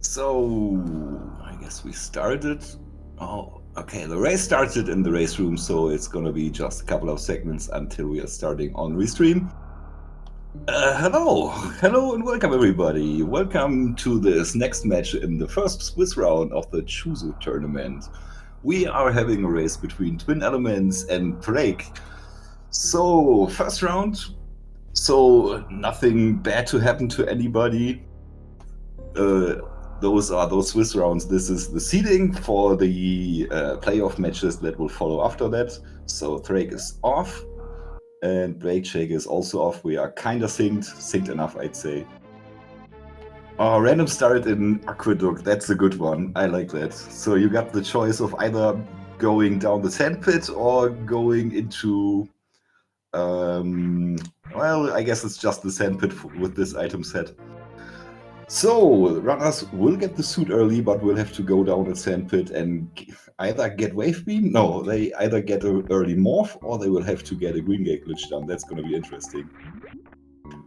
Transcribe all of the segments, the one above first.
So, I guess we started. Oh, okay. The race started in the race room, so it's gonna be just a couple of segments until we are starting on Restream. Hello, and welcome everybody. Welcome to this next match in the first Swiss round of the Choozo tournament. We are having a race between Twin Elements and Ddraig. So, first round. So, nothing bad to happen to anybody. Those are those Swiss rounds. This is the seeding for the playoff matches that will follow after that. So Ddraig is off, and BrakeJake is also off. We are kind of synced enough, I'd say. Random start in Aqueduct. That's a good one. I like that. So you got the choice of either going down the sand pit or going into. Well, I guess it's just the sand pit with this item set. So, runners will get the suit early, but will have to go down a sand pit and either get wave beam. No, they either get an early morph or they will have to get a green gate glitch done. That's going to be interesting.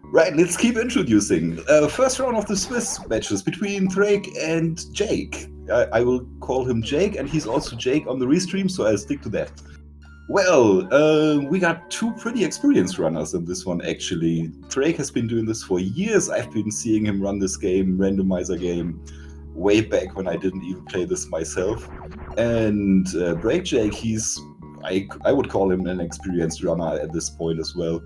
Right, let's keep introducing. First round of the Swiss matches between Ddraig and Jake. I will call him Jake, and he's also Jake on the restream, so I'll stick to that. Well, we got two pretty experienced runners in this one, actually. Ddraig has been doing this for years. I've been seeing him run this game, randomizer game, way back when I didn't even play this myself. And BrakeJake, I would call him an experienced runner at this point as well.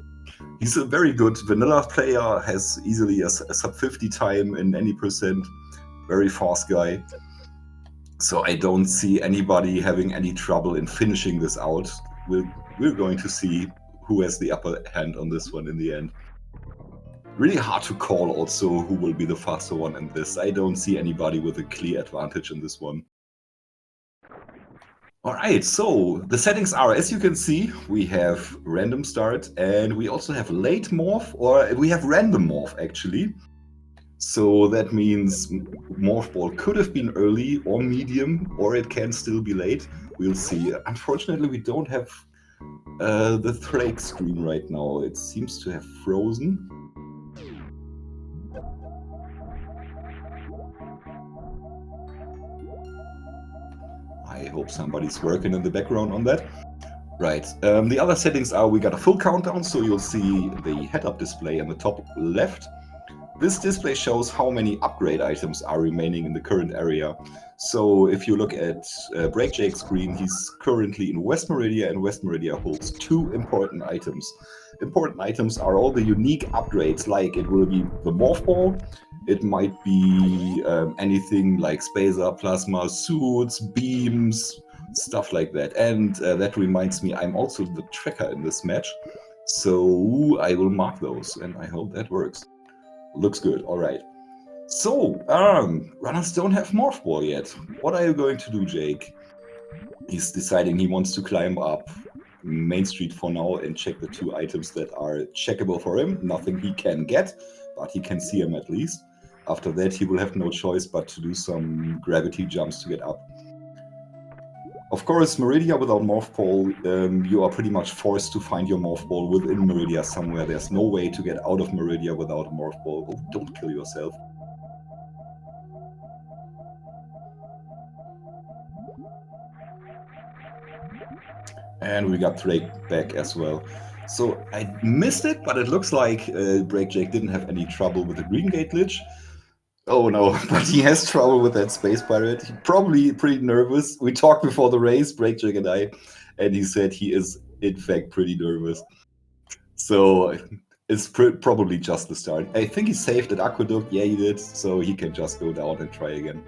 He's a very good vanilla player, has easily a sub 50 time in any percent, very fast guy. So I don't see anybody having any trouble in finishing this out. We're going to see who has the upper hand on this one in the end. Really hard to call also who will be the faster one in this. I don't see anybody with a clear advantage in this one. Alright, so the settings are, as you can see, we have random start and we also have late morph, or we have random morph actually. So that means Morph Ball could have been early or medium, or it can still be late. We'll see. Unfortunately, we don't have the Ddraig screen right now. It seems to have frozen. I hope somebody's working in the background on that. Right. The other settings are we got a full countdown, so you'll see the head-up display in the top left. This display shows how many upgrade items are remaining in the current area. So if you look at BrakeJake's screen, he's currently in West Meridia, and West Meridia holds two important items. Important items are all the unique upgrades, like it will be the Morph Ball, it might be anything like Spacer, Plasma, suits, beams, stuff like that. And that reminds me, I'm also the tracker in this match. So I will mark those, and I hope that works. Looks good, alright. So, runners don't have Morph Ball yet. What are you going to do, Jake? He's deciding he wants to climb up Main Street for now and check the two items that are checkable for him. Nothing he can get, but he can see them at least. After that, he will have no choice but to do some gravity jumps to get up. Of course, Meridia without Morph Ball, you are pretty much forced to find your Morph Ball within Meridia somewhere. There's no way to get out of Meridia without a Morph Ball. Oh, don't kill yourself. And we got Ddraig back as well. So I missed it, but it looks like BrakeJake didn't have any trouble with the green gate glitch. Oh no, but he has trouble with that space pirate. He's probably pretty nervous. We talked before the race, BrakeJake and I, and he said he is in fact pretty nervous. So it's probably just the start. I think he saved at Aqueduct. Yeah, he did. So he can just go down and try again.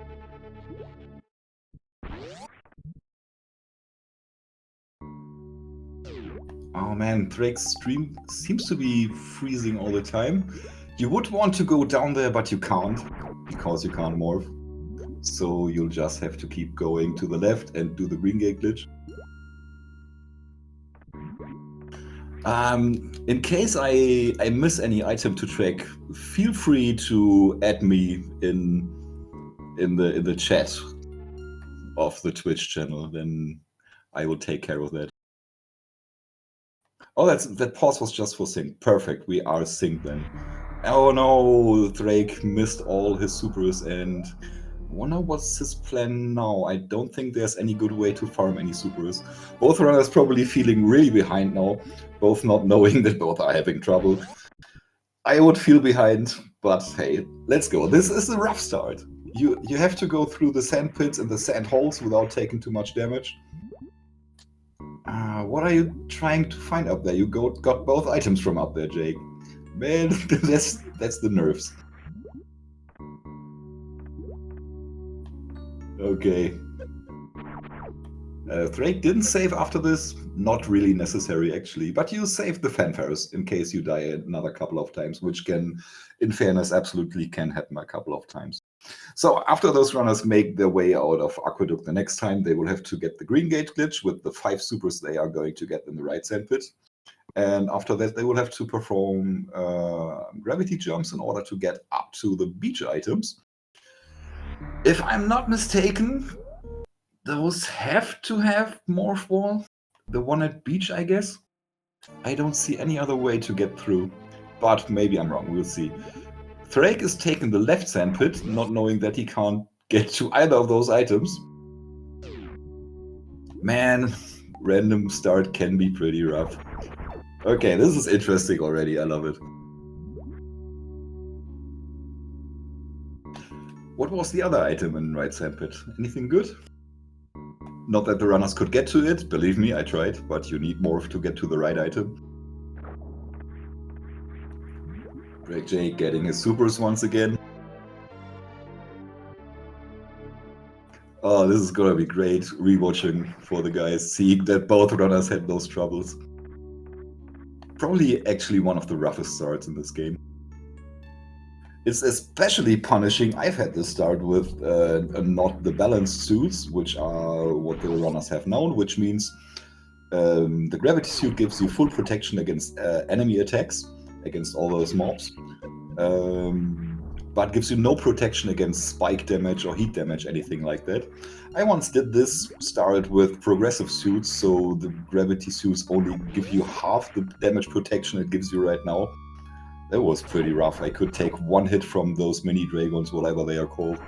Oh man, Ddraig's stream seems to be freezing all the time. You would want to go down there, but you can't, because you can't morph. So you'll just have to keep going to the left and do the green gate glitch. In case I miss any item to track, feel free to add me in the chat of the Twitch channel. Then I will take care of that. Oh, that pause was just for sync. Perfect. We are synced then. Oh no, Ddraig missed all his supers and Wonder what's his plan now. I don't think there's any good way to farm any supers. Both runners probably feeling really behind now, both not knowing that both are having trouble. I would feel behind, but hey, let's go. This is a rough start. You have to go through the sand pits and the sand holes without taking too much damage. What are you trying to find up there? You got both items from up there, Jake. Man, that's the nerves. Okay. Ddraig didn't save after this. Not really necessary, actually. But you saved the fanfares in case you die another couple of times, which can, in fairness, absolutely can happen a couple of times. So after those runners make their way out of Aqueduct the next time, they will have to get the green gate glitch with the 5 supers they are going to get in the right sand pit. And after that, they will have to perform gravity jumps in order to get up to the beach items. If I'm not mistaken, those have to have Morph Wall. The one at beach, I guess. I don't see any other way to get through. But maybe I'm wrong, we'll see. Ddraig is taking the left sand pit, not knowing that he can't get to either of those items. Man, random start can be pretty rough. Okay, this is interesting already, I love it. What was the other item in right sand pit? Anything good? Not that the runners could get to it, believe me, I tried, but you need Morph to get to the right item. BrakeJake getting his supers once again. Oh, this is gonna be great, rewatching for the guys, seeing that both runners had those troubles. Probably actually one of the roughest starts in this game. It's especially punishing. I've had this start with not the balanced suits, which are what the runners have now, which means the gravity suit gives you full protection against enemy attacks, against all those mobs, but gives you no protection against spike damage or heat damage, anything like that. I once did this start with progressive suits, so the gravity suits only give you half the damage protection it gives you right now. That was pretty rough. I could take one hit from those mini dragons, whatever they are called.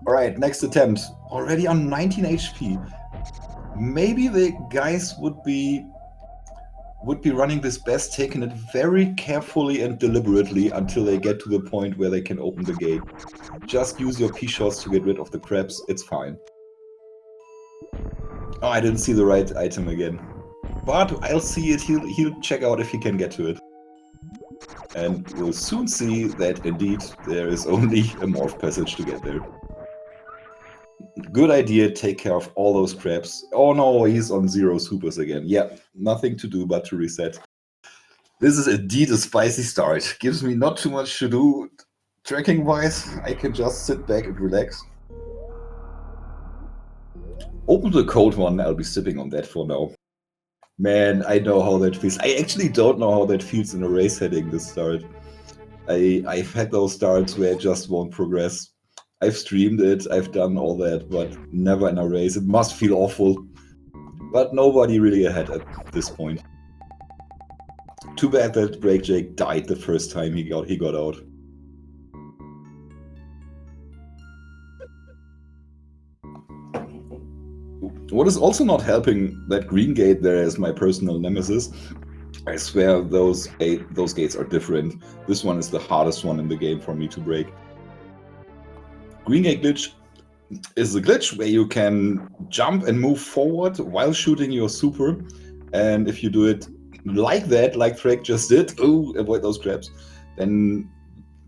Alright, next attempt. Already on 19 HP. Maybe the guys would be running this best, taking it very carefully and deliberately until they get to the point where they can open the gate. Just use your P-shots to get rid of the crabs, it's fine. Oh, I didn't see the right item again. But I'll see it, he'll check out if he can get to it. And we'll soon see that indeed there is only a morph passage to get there. Good idea, take care of all those crabs. Oh no, he's on 0 supers again. Yeah, nothing to do but to reset. This is indeed a spicy start. Gives me not too much to do tracking-wise. I can just sit back and relax. Open the code one, I'll be sipping on that for now. Man, I know how that feels. I actually don't know how that feels in a race setting, this start. I've had those starts where it just won't progress. I've streamed it, I've done all that, but never in a race. It must feel awful. But nobody really ahead at this point. Too bad that BrakeJake died the first time he got out. What is also not helping, that green gate there is my personal nemesis. I swear those gates are different. This one is the hardest one in the game for me to break. Green gate glitch is a glitch where you can jump and move forward while shooting your super. And if you do it like that, like Ddraig just did, avoid those crabs, then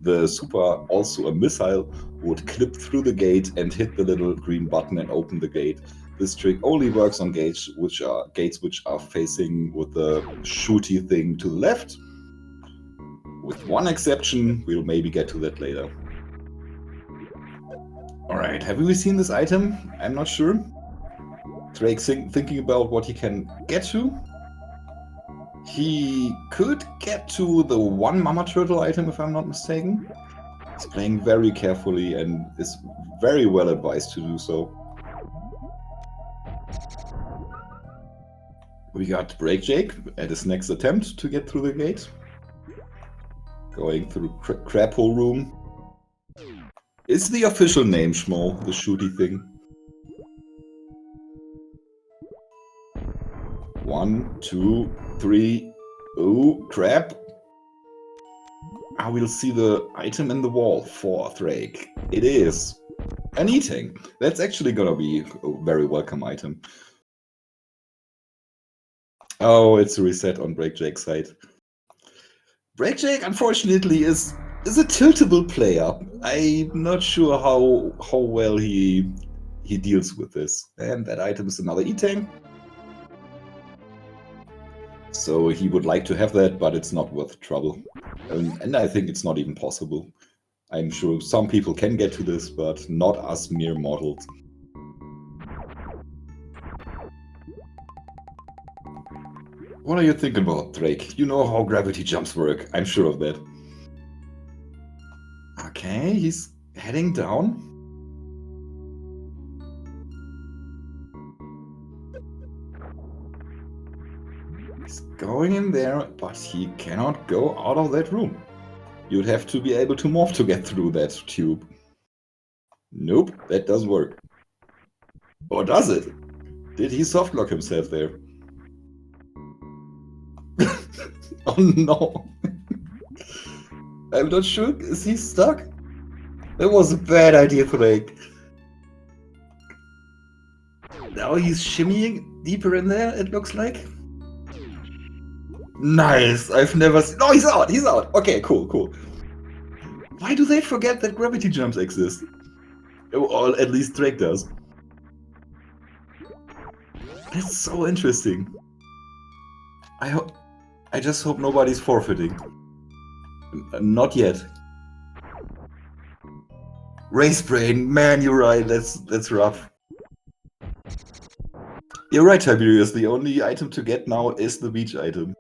the super, also a missile, would clip through the gate and hit the little green button and open the gate. This trick only works on gates which are facing with the shooty thing to the left. With one exception, we'll maybe get to that later. Alright, have we seen this item? I'm not sure. Ddraig thinking about what he can get to. He could get to the one Mama Turtle item if I'm not mistaken. He's playing very carefully and is very well advised to do so. We got BrakeJake at his next attempt to get through the gate. Going through crab hole room. It's the official name, Schmo, the shooty thing. 1, 2, 3. Oh, crap. I will see the item in the wall for Ddraig. It is an eating. That's actually gonna be a very welcome item. Oh, it's a reset on BrakeJake's side. BrakeJake, unfortunately, is a tiltable player. I'm not sure how well he deals with this. And that item is another eating. So he would like to have that, but it's not worth trouble. And I think it's not even possible. I'm sure some people can get to this, but not us mere mortals. What are you thinking about, Ddraig? You know how gravity jumps work, I'm sure of that. Okay, he's heading down. He's going in there, but he cannot go out of that room. You'd have to be able to morph to get through that tube. Nope, that doesn't work. Or does it? Did he softlock himself there? Oh no. I'm not sure. Is he stuck? That was a bad idea, Ddraig. Now he's shimmying deeper in there, it looks like. Nice! I've never seen... No, he's out! He's out! Okay, cool, cool. Why do they forget that gravity jumps exist? Or at least Ddraig does. That's so interesting. I just hope nobody's forfeiting. Not yet. Race brain, man, you're right. That's rough. You're right, Tiberius. The only item to get now is the beach item,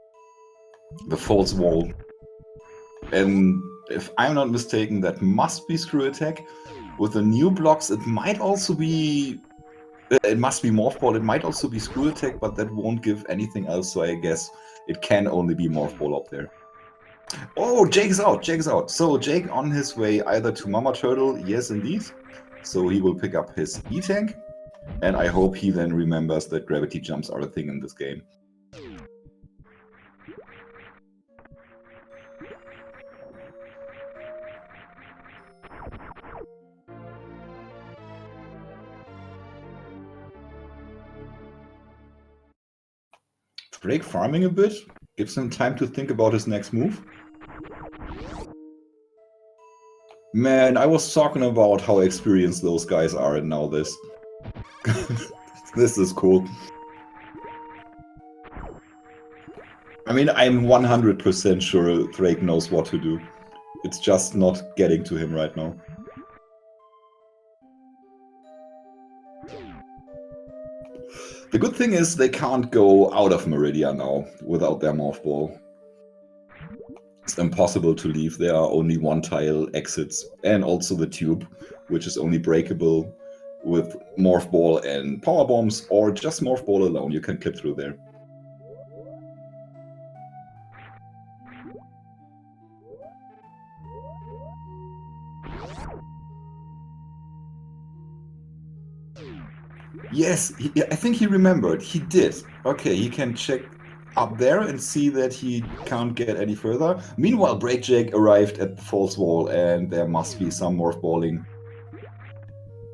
the false wall. And if I'm not mistaken, that must be screw attack. With the new blocks, it might also be. It must be morph ball. It might also be screw attack, but that won't give anything else. So I guess it can only be morph ball up there. Oh, Jake's out! Jake's out! So Jake on his way either to Mama Turtle, yes indeed. So he will pick up his E-Tank, and I hope he then remembers that gravity jumps are a thing in this game. Ddraig farming a bit, gives him time to think about his next move. Man, I was talking about how experienced those guys are, and now this. This is cool. I mean, I'm 100% sure Ddraig knows what to do. It's just not getting to him right now. The good thing is they can't go out of Meridia now without their morph ball. It's impossible to leave. There are only one tile exits, and also the tube, which is only breakable with morph ball and power bombs, or just morph ball alone. You can clip through there. Yes, I think he remembered. He did. Okay, he can check up there and see that he can't get any further. Meanwhile, BrakeJake arrived at the false wall, and there must be some morph balling.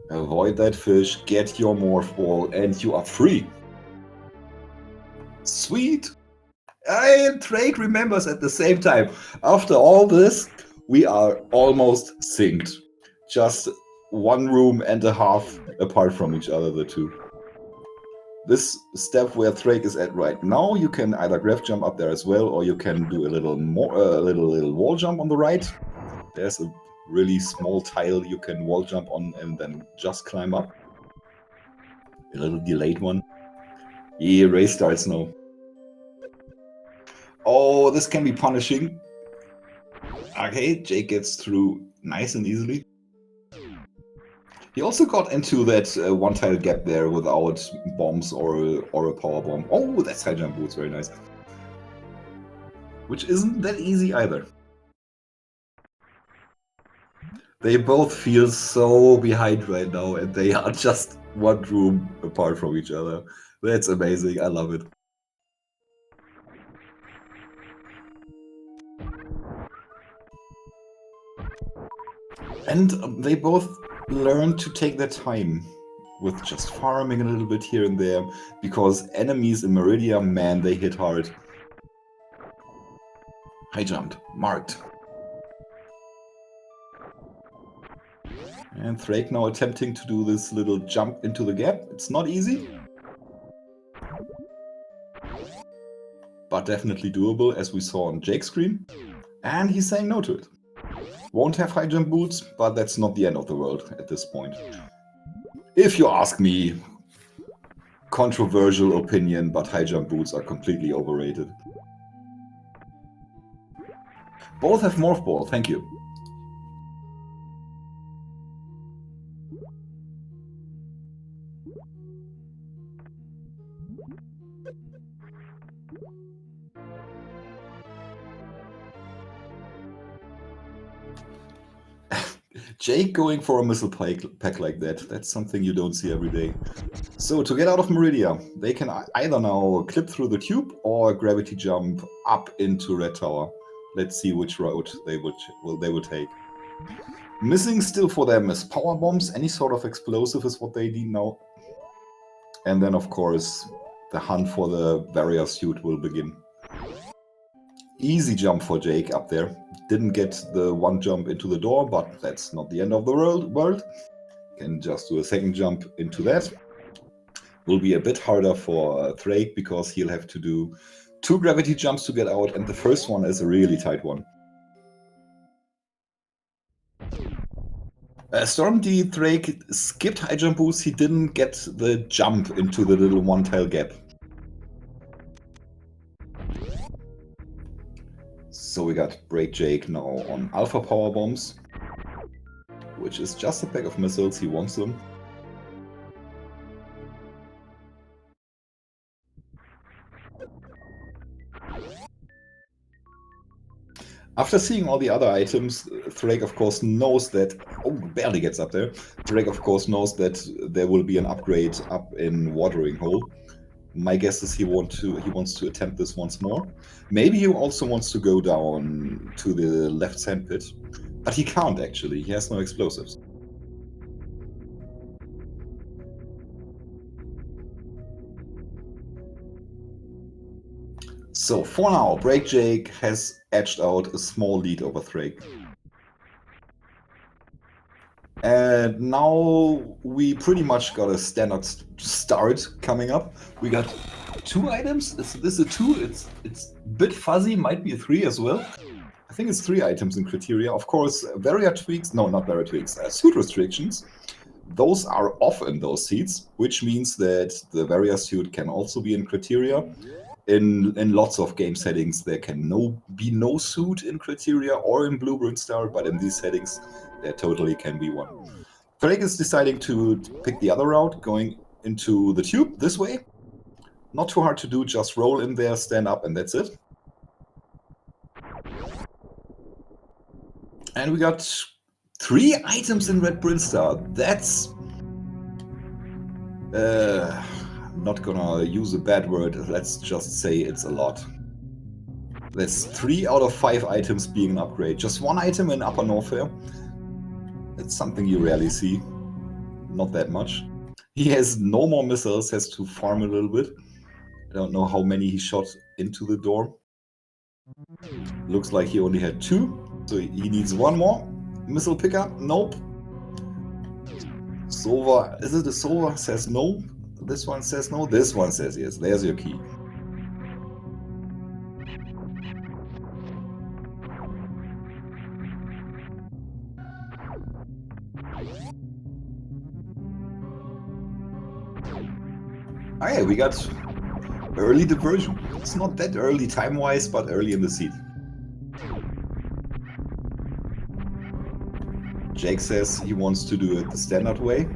Avoid that fish, get your morph ball, and you are free. Sweet! And Ddraig remembers at the same time. After all this, we are almost synced. Just one room and a half apart from each other, the two. This step where Ddraig is at right now, you can either graph jump up there as well, or you can do a little more, little wall jump on the right. There's a really small tile you can wall jump on and then just climb up. A little delayed one. Yeah, race starts now. Oh, this can be punishing. Okay, Jake gets through nice and easily. He also got into that one tile gap there without bombs or a power bomb. Oh, that's high jump boots, very nice. Which isn't that easy either. They both feel so behind right now, and they are just one room apart from each other. That's amazing. I love it. And they both learn to take their time with just farming a little bit here and there, because enemies in Meridia, man, they hit hard. High jumped, marked. And Ddraig now attempting to do this little jump into the gap. It's not easy, but definitely doable, as we saw on Jake's screen. And he's saying no to it. Won't have high jump boots, but that's not the end of the world at this point. If you ask me, controversial opinion, but high jump boots are completely overrated. Both have Morph Ball, thank you. Jake going for a missile pack like that, that's something you don't see every day. So to get out of Meridia, they can either now clip through the tube or gravity jump up into Red Tower. Let's see which route they will take. Missing still for them is power bombs. Any sort of explosive is what they need now. And then of course the hunt for the barrier suit will begin. Easy jump for Jake up there. Didn't get the one jump into the door, but that's not the end of the world. Can just do a second jump into that. Will be a bit harder for Ddraig because he'll have to do 2 gravity jumps to get out, and the first one is a really tight one. Storm D Ddraig skipped high jump boost. He didn't get the jump into the little one-tile gap. So we got BrakeJake now on alpha power bombs, which is just a pack of missiles. He wants them. After seeing all the other items, Ddraig of course knows that... Oh, barely gets up there. Ddraig of course knows that there will be an upgrade up in Watering Hole. My guess is he wants to attempt this once more. Maybe he also wants to go down to the left sand pit, but he can't actually. He has no explosives. So for now, BrakeJake has edged out a small lead over Ddraig. And now we pretty much got a standard start coming up. We got 2 items. Is this a 2? It's a bit fuzzy, might be a 3 as well. I think it's 3 items in criteria. Of course, barrier tweaks, no, not barrier tweaks, suit restrictions. Those are off in those seats, which means that the barrier suit can also be in criteria. In lots of game settings, there can be no suit in criteria or in Blueprint Star, but in these settings, there totally can be one. Ddraig is deciding to pick the other route, going into the tube this way. Not too hard to do, just roll in there, stand up, and that's it. And we got 3 items in Red Brinstar. That's... I'm not gonna use a bad word, let's just say it's a lot. That's 3 out of 5 items being an upgrade. Just 1 item in Upper Norfair. It's something you rarely see. Not that much. He has no more missiles, has to farm a little bit. I don't know how many he shot into the door. Looks like he only had 2, so he needs 1 more. Missile pickup? Nope. Sova, is it a Sova? Says no. This one says no. This one says yes. There's your key. Okay, we got early diversion. It's not that early time-wise, but early in the seat. Jake says he wants to do it the standard way.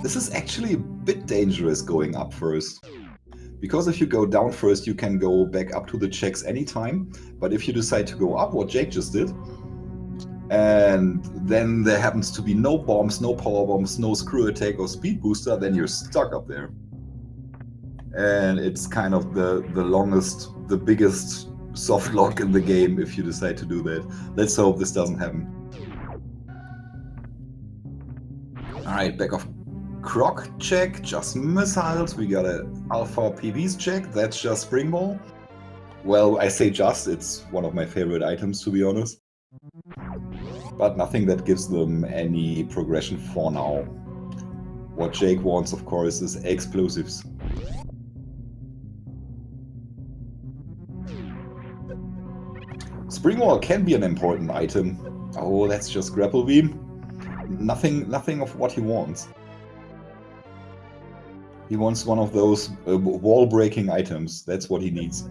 This is actually a bit dangerous going up first. Because if you go down first, you can go back up to the checks anytime. But if you decide to go up, what Jake just did, and then there happens to be no bombs, no power bombs, no screw attack or speed booster, then you're stuck up there. And it's kind of the longest, the biggest soft lock in the game if you decide to do that. Let's hope this doesn't happen. Alright, back off Croc check, just missiles. We got a Alpha PVs check, that's just Spring Ball. Well, I say just, it's one of my favorite items to be honest. But nothing that gives them any progression for now. What Jake wants, of course, is explosives. Spring Ball can be an important item. Oh, that's just Grapple Beam. Nothing of what he wants. He wants one of those wall-breaking items. That's what he needs.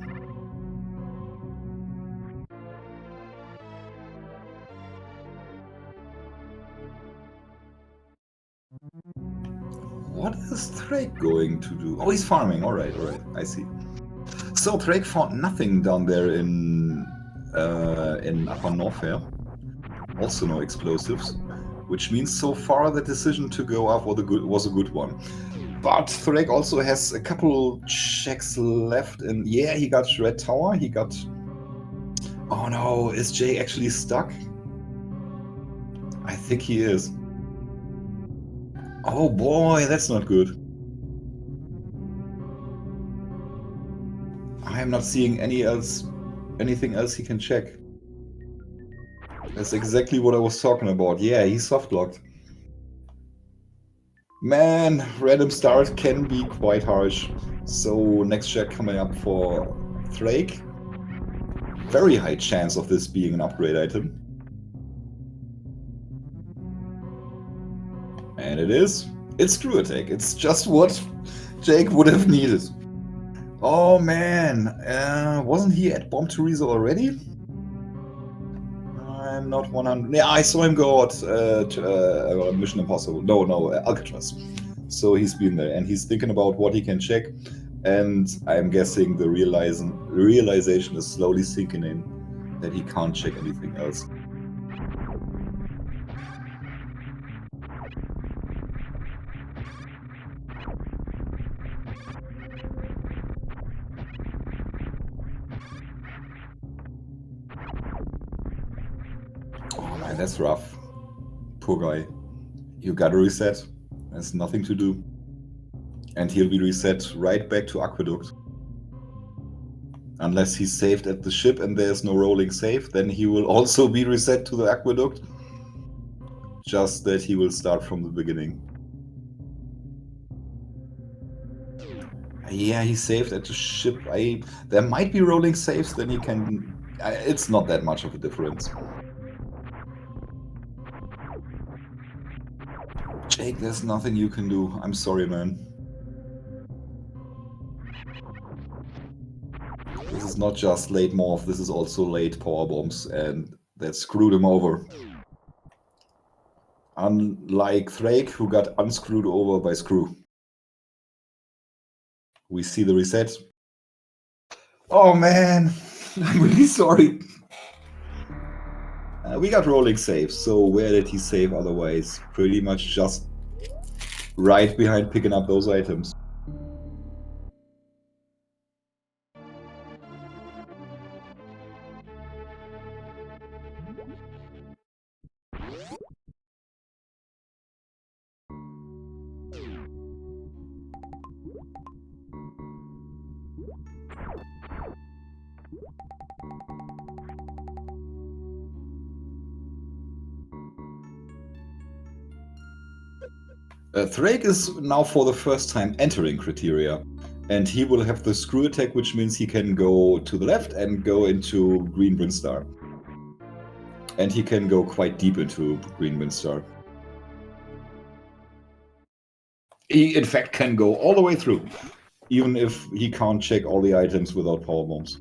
What is Ddraig going to do? Oh, he's farming. Alright, I see. So Ddraig found nothing down there in Upper Norfair. Also no explosives. Which means so far the decision to go up was a good one. But Ddraig also has a couple checks left, and yeah, he got Red Tower, he got... Oh no, is Jay actually stuck? I think he is. Oh boy, that's not good. I am not seeing anything else he can check. That's exactly what I was talking about. Yeah, he's soft-locked. Man, random start can be quite harsh. So next check coming up for Ddraig. Very high chance of this being an upgrade item. And it is. It's Screw Attack. It's just what Jake would have needed. Oh man, wasn't he at Bomb Teresa already? I'm not 100. Yeah, I saw him go out to Mission Impossible. No, Alcatraz. So he's been there, and he's thinking about what he can check. And I'm guessing the realization is slowly sinking in that he can't check anything else. Oh man, that's rough. Poor guy. You gotta reset. There's nothing to do. And he'll be reset right back to Aqueduct. Unless he's saved at the ship and there's no rolling save, then he will also be reset to the Aqueduct. Just that he will start from the beginning. Yeah, he saved at the ship. There might be rolling saves, then he can... It's not that much of a difference. Jake, there's nothing you can do. I'm sorry, man. This is not just late morph, this is also late power bombs, and that screwed him over. Unlike Ddraig, who got unscrewed over by Screw. We see the reset. Oh man, I'm really sorry. We got rolling saves, so where did he save otherwise? Pretty much just right behind picking up those items. Ddraig is now for the first time entering criteria, and he will have the screw attack, which means he can go to the left and go into Green Brinstar. And he can go quite deep into Green Brinstar. He, in fact, can go all the way through, even if he can't check all the items without power bombs.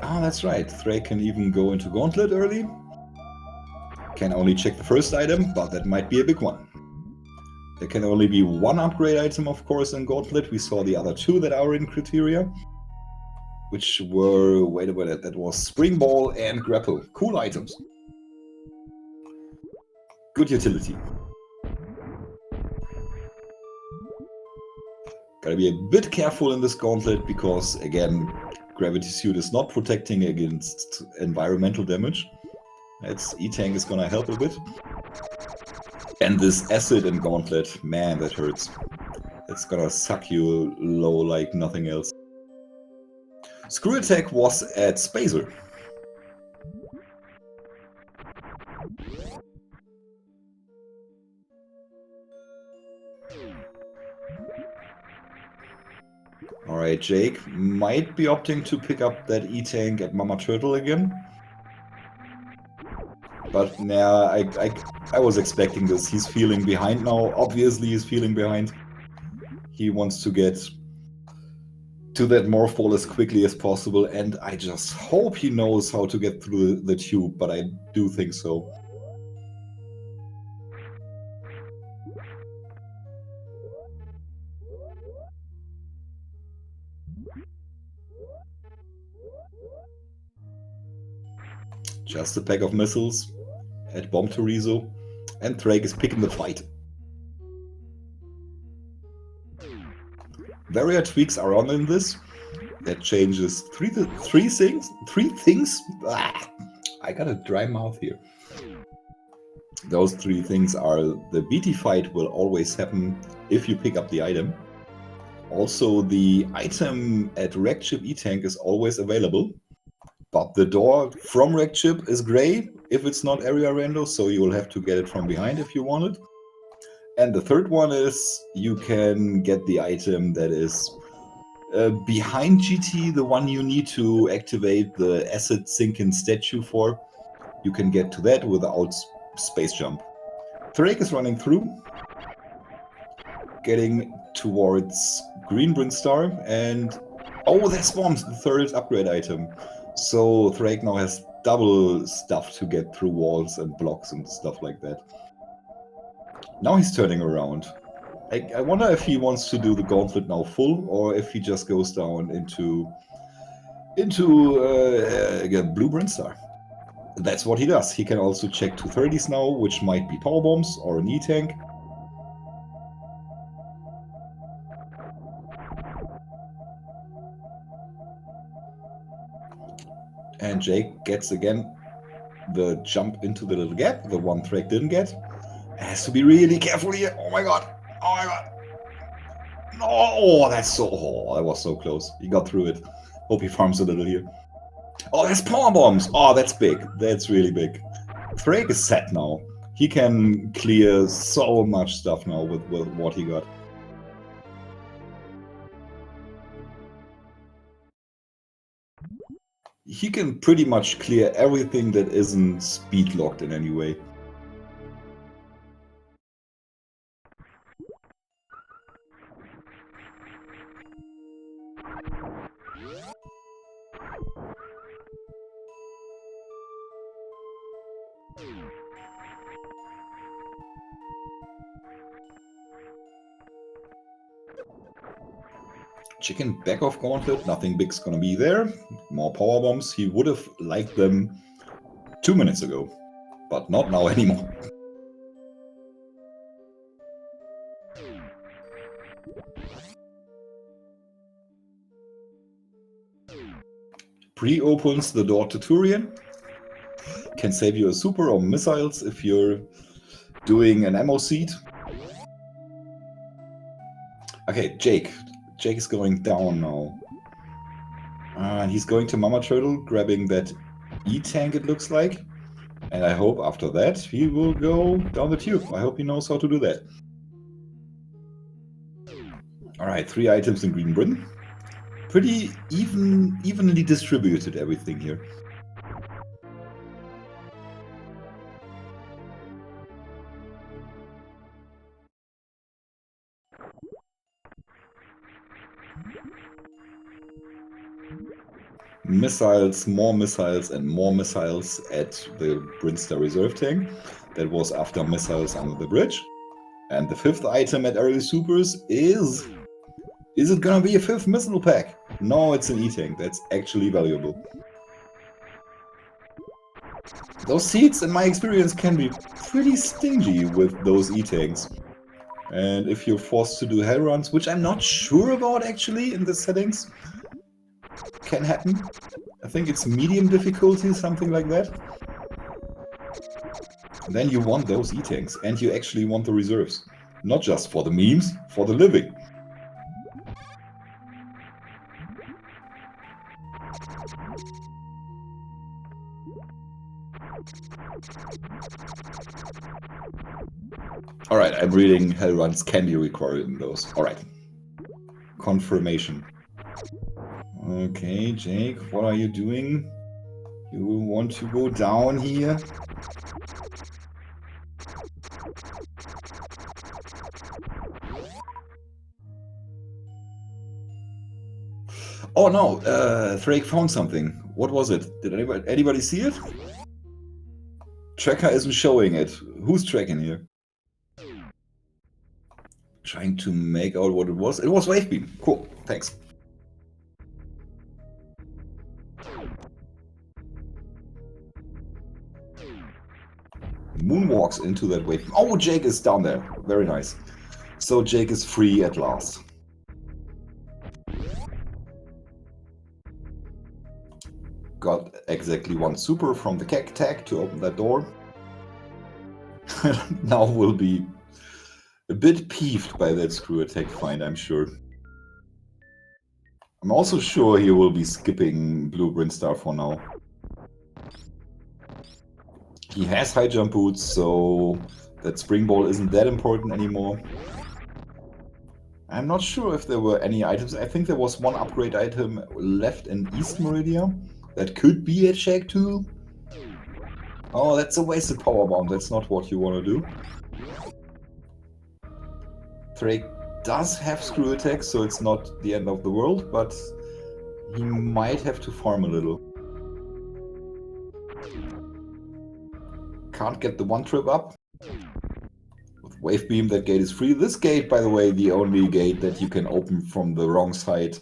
Ah, that's right. Ddraig can even go into Gauntlet early. Can only check the first item, but that might be a big one. There can only be one upgrade item, of course, in Gauntlet. We saw the other two that are in criteria, which were, wait a minute, that was Spring Ball and Grapple. Cool items. Good utility. Gotta be a bit careful in this Gauntlet because, again, Gravity Suit is not protecting against environmental damage. Its E-Tank is gonna help a bit. And this acid in Gauntlet, man, that hurts. It's gonna suck you low like nothing else. Screw Attack was at Spacer. Alright, Jake might be opting to pick up that E-Tank at Mama Turtle again. But nah, I was expecting this. He's feeling behind now. Obviously he's feeling behind. He wants to get to that morph ball as quickly as possible, and I just hope he knows how to get through the tube, but I do think so. Just a pack of missiles at Bomb Torizo, and Ddraig is picking the fight. Barrier tweaks are on in this. That changes three things. Three things? Ah, I got a dry mouth here. Those three things are: the BT fight will always happen if you pick up the item. Also, the item at Wreck Chip E-Tank is always available. But the door from Wreck Chip is gray if it's not area rando, so you will have to get it from behind if you want it. And the third one is you can get the item that is behind GT, the one you need to activate the acid sinking statue for. You can get to that without space jump. Ddraig is running through, getting towards Green Brinstar, and oh, that spawns the third upgrade item. So Ddraig now has double stuff to get through walls and blocks and stuff like that. Now he's turning around. I wonder if he wants to do the gauntlet now full, or if he just goes down into Blue Brinstar. That's what he does. He can also check 230s now, which might be power bombs or an E-tank. And Jake gets again the jump into the little gap, the one Ddraig didn't get. Has to be really careful here. Oh my god. Oh my god. No, oh, that's so... Oh, that was so close. He got through it. Hope he farms a little here. Oh, that's power bombs. Oh, that's big. That's really big. Ddraig is set now. He can clear so much stuff now with what he got. He can pretty much clear everything that isn't speed locked in any way. Chicken back off gauntlet, nothing big's gonna be there. More power bombs. He would have liked them 2 minutes ago, but not now anymore. Pre-opens the door to Turian. Can save you a super or missiles if you're doing an ammo seed. Okay, Jake. Jake is going down now. And he's going to Mama Turtle, grabbing that E-tank, it looks like. And I hope after that he will go down the tube. I hope he knows how to do that. Alright, 3 items in Green Britain. Pretty evenly distributed everything here. missiles, more missiles, and more missiles at the Brinster reserve tank. That was after missiles under the bridge. And the fifth item at early supers is... Is it gonna be a fifth missile pack? No, it's an E-tank. That's actually valuable. Those seeds, in my experience, can be pretty stingy with those E-tanks. And if you're forced to do hell runs, which I'm not sure about actually in the settings, can happen. I think it's medium difficulty, something like that. Then you want those E-tanks, and you actually want the reserves. Not just for the memes, for the living. Alright, I'm reading hell runs can be recorded in those. Alright. Confirmation. Okay, Jake, what are you doing? You want to go down here? Oh no, Ddraig found something. What was it? Did anybody see it? Tracker isn't showing it. Who's tracking here? Trying to make out what it was. It was Wave Beam. Cool, thanks. Moonwalks into that wave. Oh, Jake is down there. Very nice. So Jake is free at last. Got exactly one super from the Kek tag to open that door. Now we'll be a bit peeved by that screw attack find, I'm sure. I'm also sure he will be skipping Blue Brinstar for now. He has high jump boots, so that spring ball isn't that important anymore. I'm not sure if there were any items. I think there was one upgrade item left in East Meridia. That could be a check tool. Oh, that's a wasted power bomb. That's not what you want to do. Ddraig does have screw attack, so it's not the end of the world, but he might have to farm a little. Can't get the one trip up. With Wave Beam, that gate is free. This gate, by the way, the only gate that you can open from the wrong side,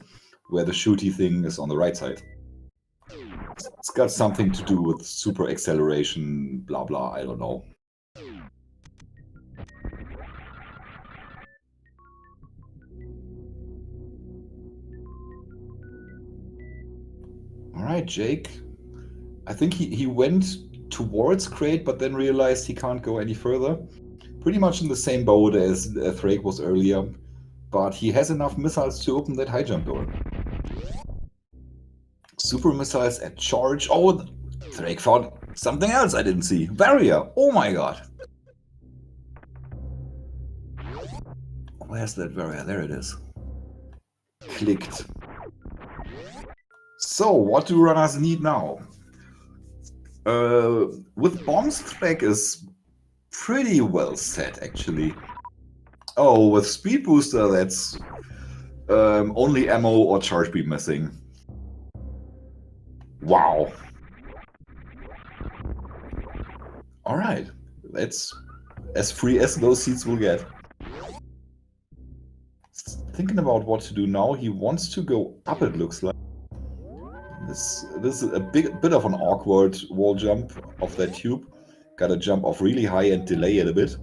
where the shooty thing is on the right side. It's got something to do with super acceleration, blah blah, I don't know. Alright, Jake. I think he went towards Crate, but then realized he can't go any further. Pretty much in the same boat as Ddraig was earlier, but he has enough missiles to open that high jump door. Super missiles at charge. Oh, Ddraig found something else I didn't see. Barrier. Oh my god. Where's that barrier? There it is. Clicked. So, what do runners need now? With bombs, Ddraig is pretty well set, actually. Oh, with Speed Booster, that's only ammo or charge beam missing. Wow. Alright, that's as free as those seats will get. Thinking about what to do now, he wants to go up, it looks like. This is a bit of an awkward wall jump off that tube. Gotta jump off really high and delay it a bit.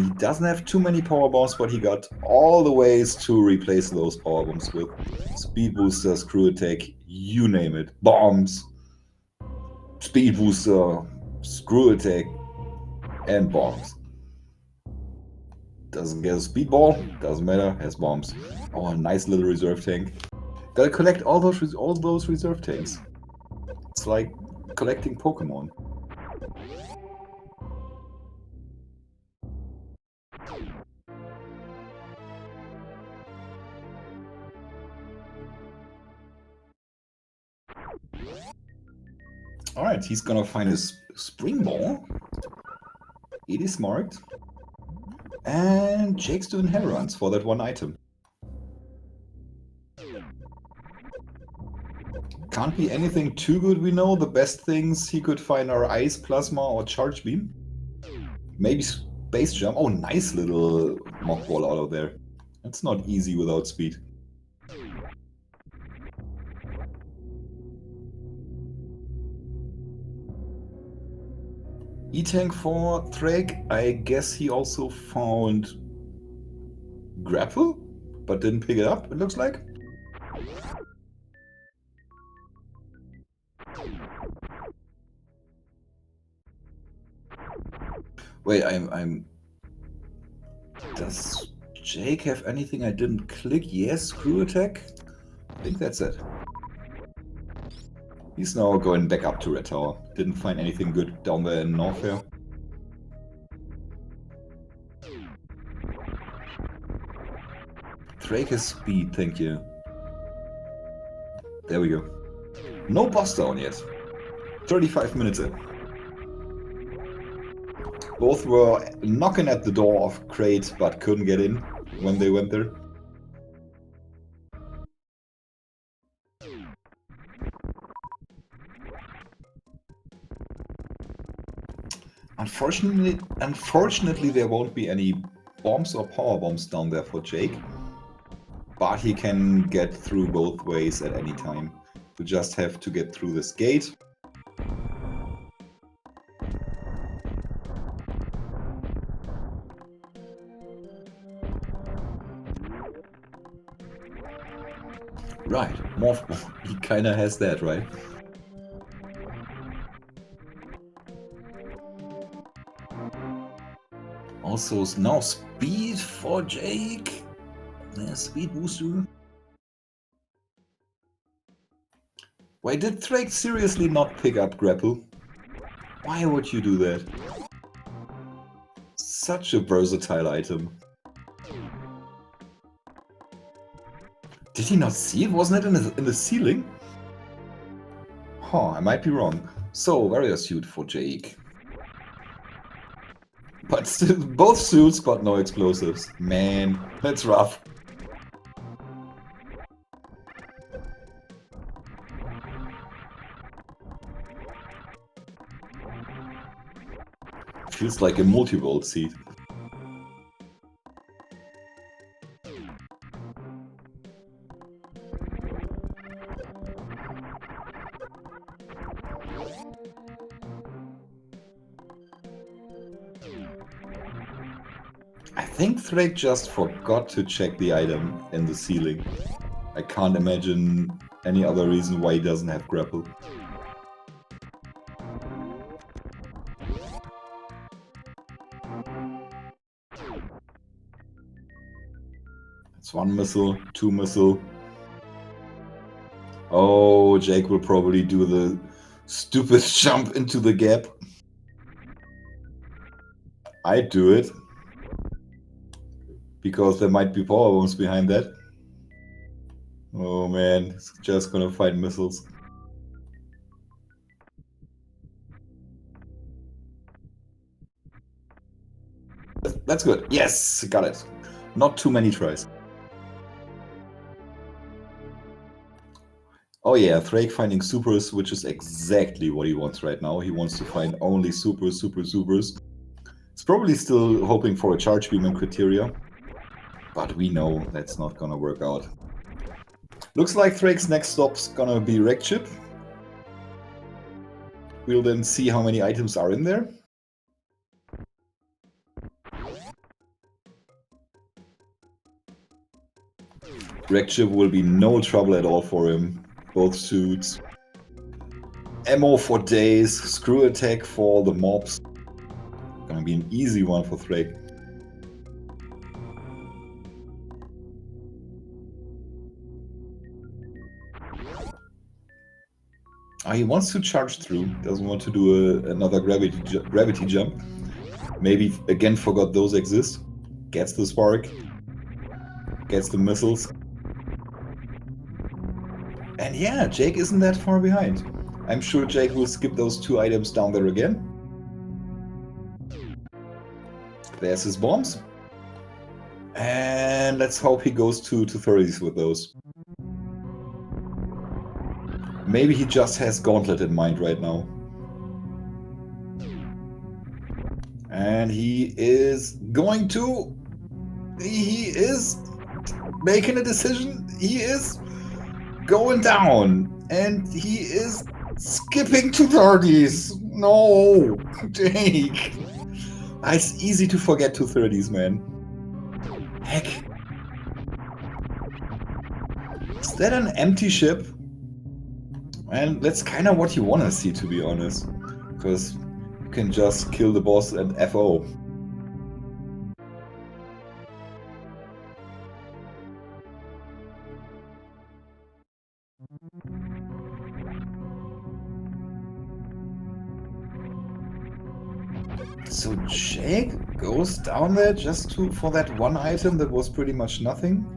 He doesn't have too many power bombs, but he got all the ways to replace those power bombs with speed booster, screw attack, you name it. Bombs, speed booster, screw attack, and bombs. Doesn't get a speedball, doesn't matter, has bombs. Oh, a nice little reserve tank. Gotta collect all those reserve tanks. It's like collecting Pokemon. Alright, he's gonna find his spring ball. It is marked. And Jake's doing hell runs for that one item. Can't be anything too good, we know. The best things he could find are ice, plasma, or charge beam. Maybe space jump. Oh, nice little mock ball out of there. That's not easy without speed. E-Tank for Ddraig. I guess he also found grapple, but didn't pick it up, it looks like. Wait, I'm... Does Jake have anything I didn't click? Yes, screw attack? I think that's it. He's now going back up to Red Tower. Didn't find anything good down there in Norfair. Ddraig has speed, thank you. There we go. No boss down yet. 35 minutes in. Both were knocking at the door of Crate, but couldn't get in when they went there. Unfortunately, there won't be any bombs or power bombs down there for Jake. But he can get through both ways at any time. We just have to get through this gate. Right, Morph. He kinda has that, right? Also, now speed for Jake. Speed booster. Why did Ddraig seriously not pick up grapple? Why would you do that? Such a versatile item. Did he not see it? Wasn't it in the ceiling? Huh, I might be wrong. So, warrior suit for Jake. But still, both suits, but no explosives. Man, that's rough. Feels like a multi-volt seat. I think Ddraig just forgot to check the item in the ceiling. I can't imagine any other reason why he doesn't have grapple. It's one missile, two missile. Oh, Jake will probably do the stupid jump into the gap. I'd do it. Because there might be power bombs behind that. Oh man, it's just gonna find missiles. That's good. Yes, got it. Not too many tries. Oh yeah, Ddraig finding supers, which is exactly what he wants right now. He wants to find only supers. He's probably still hoping for a charge beam and criteria. But we know that's not gonna work out. Looks like Ddraig's next stop's gonna be Wreck Chip. We'll then see how many items are in there. Wreck Chip will be no trouble at all for him. Both suits. Ammo for days. Screw attack for the mobs. Gonna be an easy one for Ddraig. He wants to charge through, doesn't want to do another gravity jump. Maybe again forgot those exist. Gets the spark. Gets the missiles. And yeah, Jake isn't that far behind. I'm sure Jake will skip those two items down there again. There's his bombs. And let's hope he goes to 30s with those. Maybe he just has Gauntlet in mind right now. And he is going to... He is making a decision. He is going down. And he is skipping to 30s. No, Jake. It's easy to forget 230s, man. Heck. Is that an empty ship? And that's kind of what you want to see, to be honest. Because you can just kill the boss and FO. So Jake goes down there just for that one item that was pretty much nothing.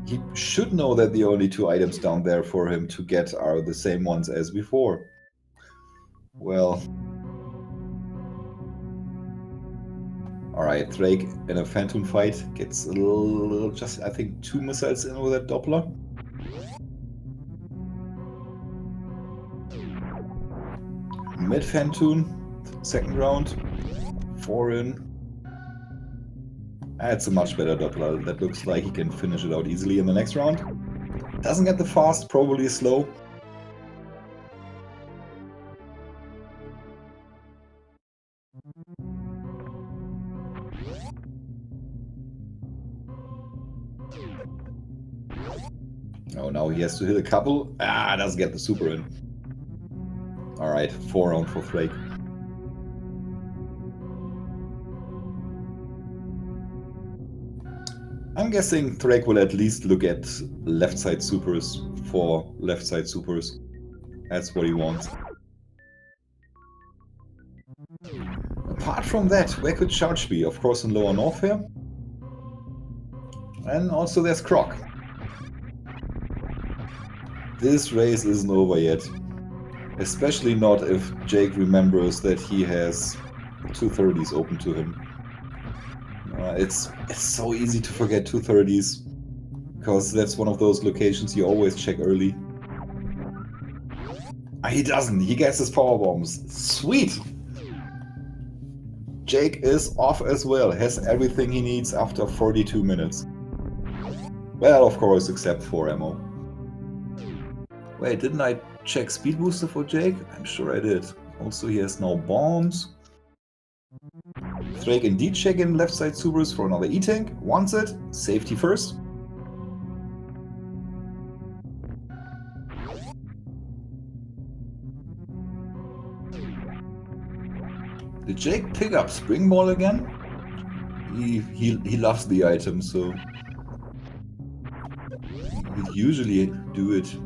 He should know that the only two items down there for him to get are the same ones as before. Well. Alright, Ddraig in a Phantom fight gets a little, just I think 2 missiles in with that Doppler. Mid Phantom, second round, 4 in. That's a much better Doppler. That looks like he can finish it out easily in the next round. Doesn't get the fast, probably slow. Oh, now he has to hit a couple. Doesn't get the super in. Alright, 4 round for Ddraig. I'm guessing Ddraig will at least look at left side supers for left side supers. That's what he wants. Apart from that, where could Charge be? Of course in Lower North here. And also there's Croc. This race isn't over yet. Especially not if Jake remembers that he has 230s open to him. It's so easy to forget 230s, because that's one of those locations you always check early. He doesn't. He gets his power bombs. Sweet! Jake is off as well. Has everything he needs after 42 minutes. Well, of course, except for ammo. Wait, didn't I check speed booster for Jake? I'm sure I did. Also, he has now bombs. Ddraig indeed check in left side supers for another E-tank. Wants it. Safety first. Did Jake pick up Spring Ball again? He loves the item, so he'd usually do it.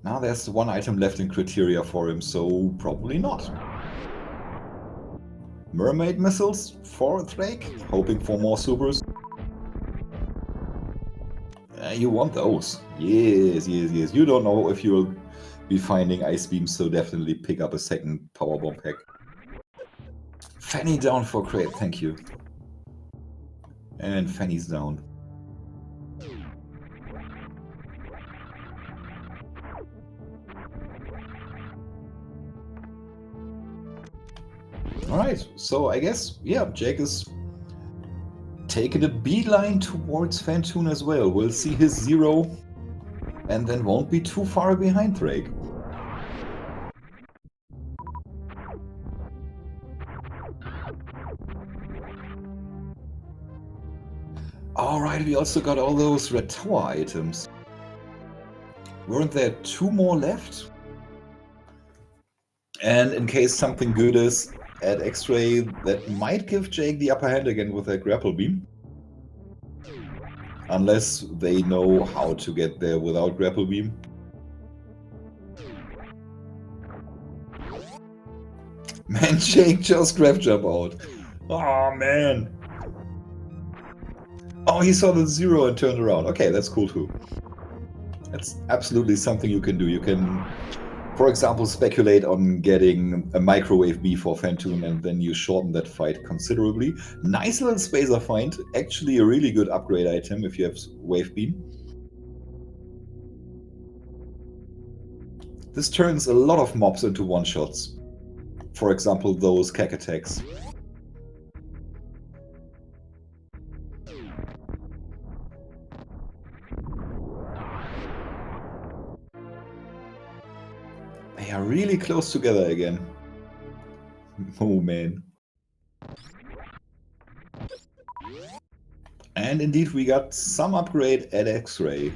Now there's one item left in criteria for him, so probably not. Mermaid missiles for Ddraig, hoping for more supers. You want those. Yes, yes, yes. You don't know if you'll be finding ice beams, so definitely pick up a second power bomb pack. Fanny down for crate, thank you. And Fanny's down. Alright, so I guess, yeah, Jake is taking a beeline towards Phantoon as well. We'll see his 0 and then won't be too far behind Ddraig. Alright, we also got all those red tower items. Weren't there 2 more left? And in case something good is, add X-ray, that might give Jake the upper hand again with that grapple beam. Unless they know how to get there without grapple beam. Man, Jake just grab jump out. Oh man. Oh, he saw the 0 and turned around. Okay, that's cool too. That's absolutely something you can do. You can For example, speculate on getting a microwave bee for Phantoon and then you shorten that fight considerably. Nice little spacer find. Actually a really good upgrade item if you have Wave Beam. This turns a lot of mobs into one-shots. For example, those Kek attacks. They are really close together again. Oh man. And indeed we got some upgrade at X-Ray.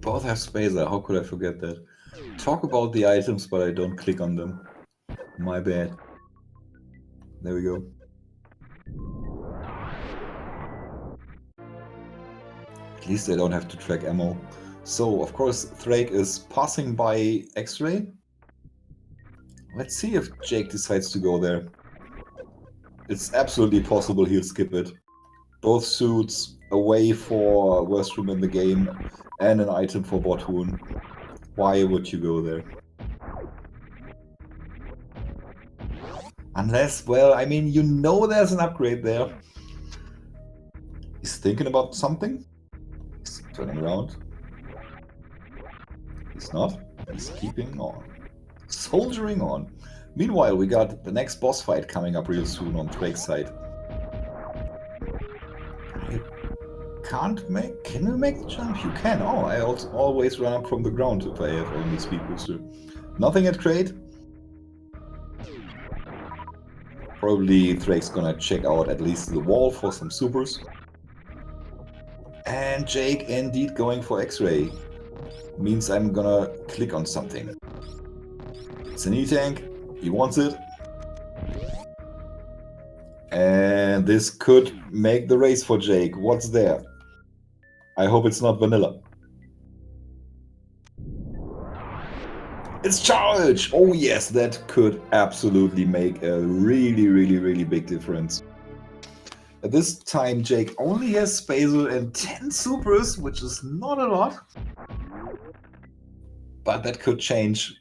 Both have Spacer, how could I forget that? Talk about the items, but I don't click on them. My bad. There we go. At least I don't have to track ammo. So, of course, Ddraig is passing by X-Ray. Let's see if Jake decides to go there. It's absolutely possible he'll skip it. Both suits, a way for worst room in the game, and an item for Bothoon. Why would you go there? Unless, well, I mean, you know there's an upgrade there. He's thinking about something. He's turning around. He's not. He's keeping on. Soldiering on. Meanwhile, we got the next boss fight coming up real soon on Drake's side. Can't make... Can you make the jump? You can. Oh, I also always run up from the ground if I have only speed booster. Nothing at crate. Probably Drake's gonna check out at least the wall for some supers. And Jake indeed going for X-Ray. Means I'm gonna click on something. It's an E-Tank. He wants it. And this could make the race for Jake. What's there? I hope it's not vanilla. It's charge! Oh yes, that could absolutely make a really big difference. At this time, Jake only has Spazel and 10 supers, which is not a lot. But that could change.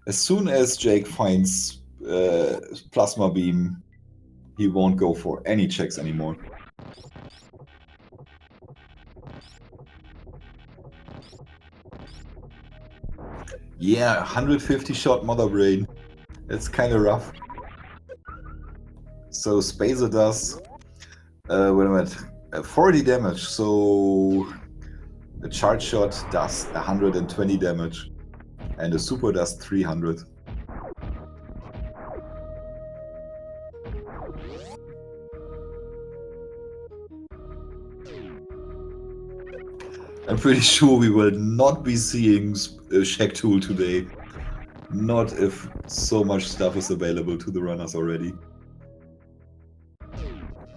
As soon as Jake finds Plasma Beam, he won't go for any checks anymore. Yeah, 150 shot Mother Brain. That's kind of rough. So Spacer does, wait a minute, 40 damage. So a charge shot does 120 damage. And a super does 300. I'm pretty sure we will not be seeing Shack Tool today. Not if so much stuff is available to the runners already.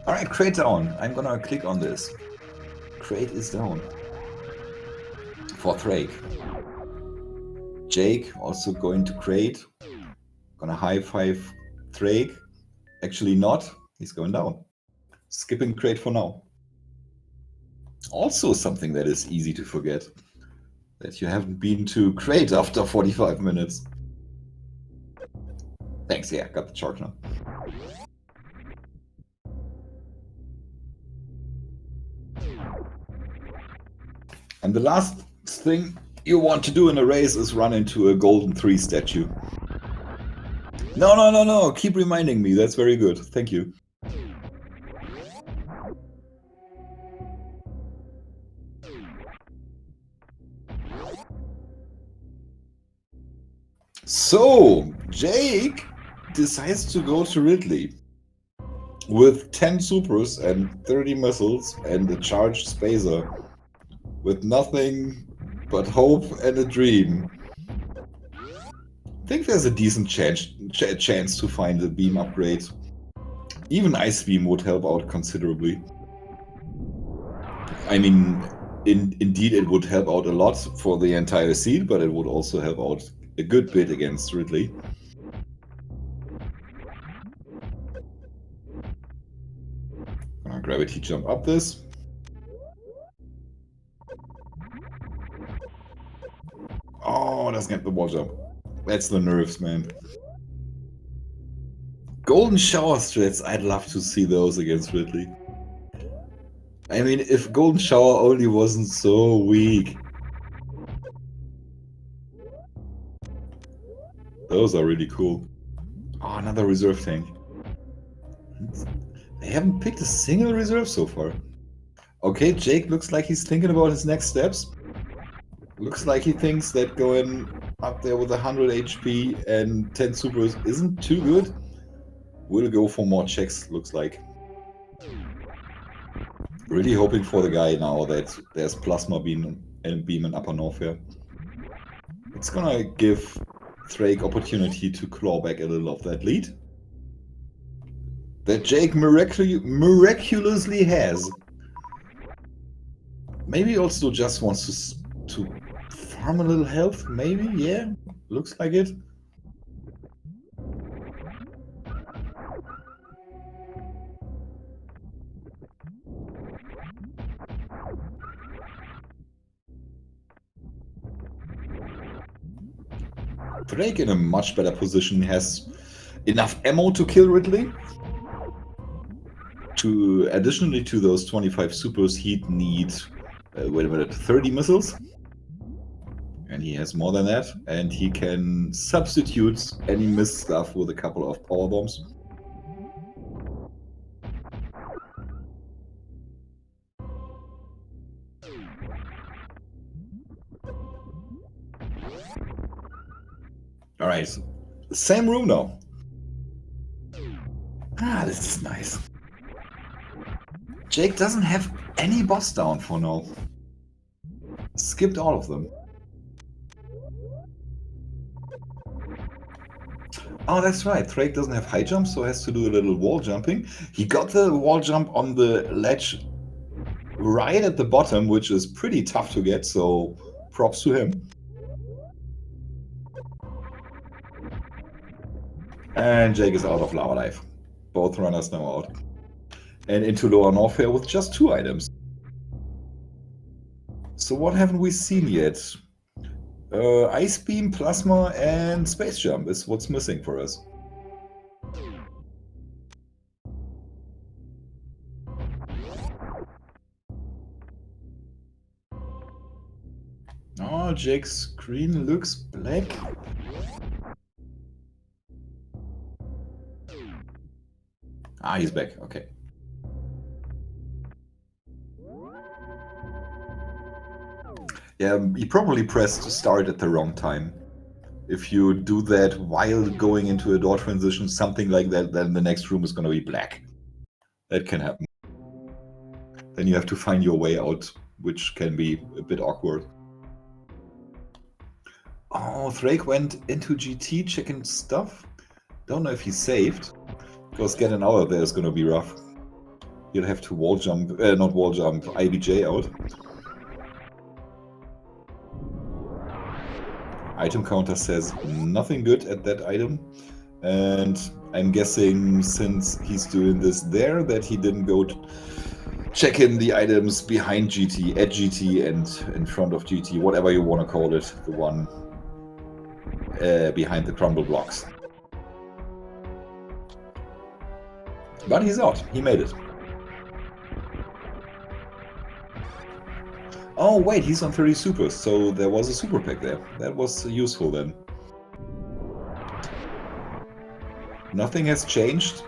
Alright, crate down. I'm gonna click on this. Crate is down. For Ddraig. Jake also going to crate. Gonna high five Ddraig. Actually not. He's going down. Skipping crate for now. Also something that is easy to forget. That you haven't been to crate after 45 minutes. Thanks, yeah, got the charge now. And the last thing you want to do in a race is run into a golden 3 statue. No, keep reminding me, that's very good, thank you. So, Jake decides to go to Ridley with 10 supers and 30 missiles and a charged spacer with nothing but hope and a dream. I think there's a decent chance to find a beam upgrade. Even Ice Beam would help out considerably. I mean, indeed it would help out a lot for the entire scene, but it would also help out a good bit against Ridley. Gravity jump up this. Oh, doesn't get the wall jump. That's the nerves, man. Golden Shower strats, I'd love to see those against Ridley. I mean, if Golden Shower only wasn't so weak. Those are really cool. Oh, another reserve tank. They haven't picked a single reserve so far. Okay, Jake looks like he's thinking about his next steps. Looks like he thinks that going up there with 100 HP and 10 supers isn't too good. We'll go for more checks, looks like. Really hoping for the guy now that there's Plasma Beam and Upper North here. It's gonna give Ddraig opportunity to claw back a little of that lead that Jake miraculously has. Maybe he also just wants to farm a little health, maybe, yeah, looks like it. Ddraig in a much better position, has enough ammo to kill Ridley. Additionally to those 25 supers, he'd need, wait a minute, 30 missiles. And he has more than that. And he can substitute any missed stuff with a couple of power bombs. Alright, same room now. Ah, this is nice. Jake doesn't have any boss down for now. Skipped all of them. Oh, that's right. Ddraig doesn't have high jump, so has to do a little wall jumping. He got the wall jump on the ledge right at the bottom, which is pretty tough to get, so props to him. And Jake is out of Lava Life. Both runners now out. And into Lower North here with just 2 items. So what haven't we seen yet? Ice Beam, Plasma, and Space Jump is what's missing for us. Oh, Jake's screen looks black. Ah, he's back, okay. Yeah, he probably pressed start at the wrong time. If you do that while going into a door transition, something like that, then the next room is going to be black. That can happen. Then you have to find your way out, which can be a bit awkward. Oh, Ddraig went into GT checking stuff. Don't know if he saved, because getting out of there is going to be rough. You'll have to wall jump, not wall jump, IBJ out. Item counter says nothing good at that item, and I'm guessing since he's doing this there that he didn't go to check in the items behind GT, at GT, and in front of GT, whatever you want to call it, the one behind the crumble blocks. But he's out, he made it. Oh wait, he's on 30 supers, so there was a super pack there. That was useful then. Nothing has changed.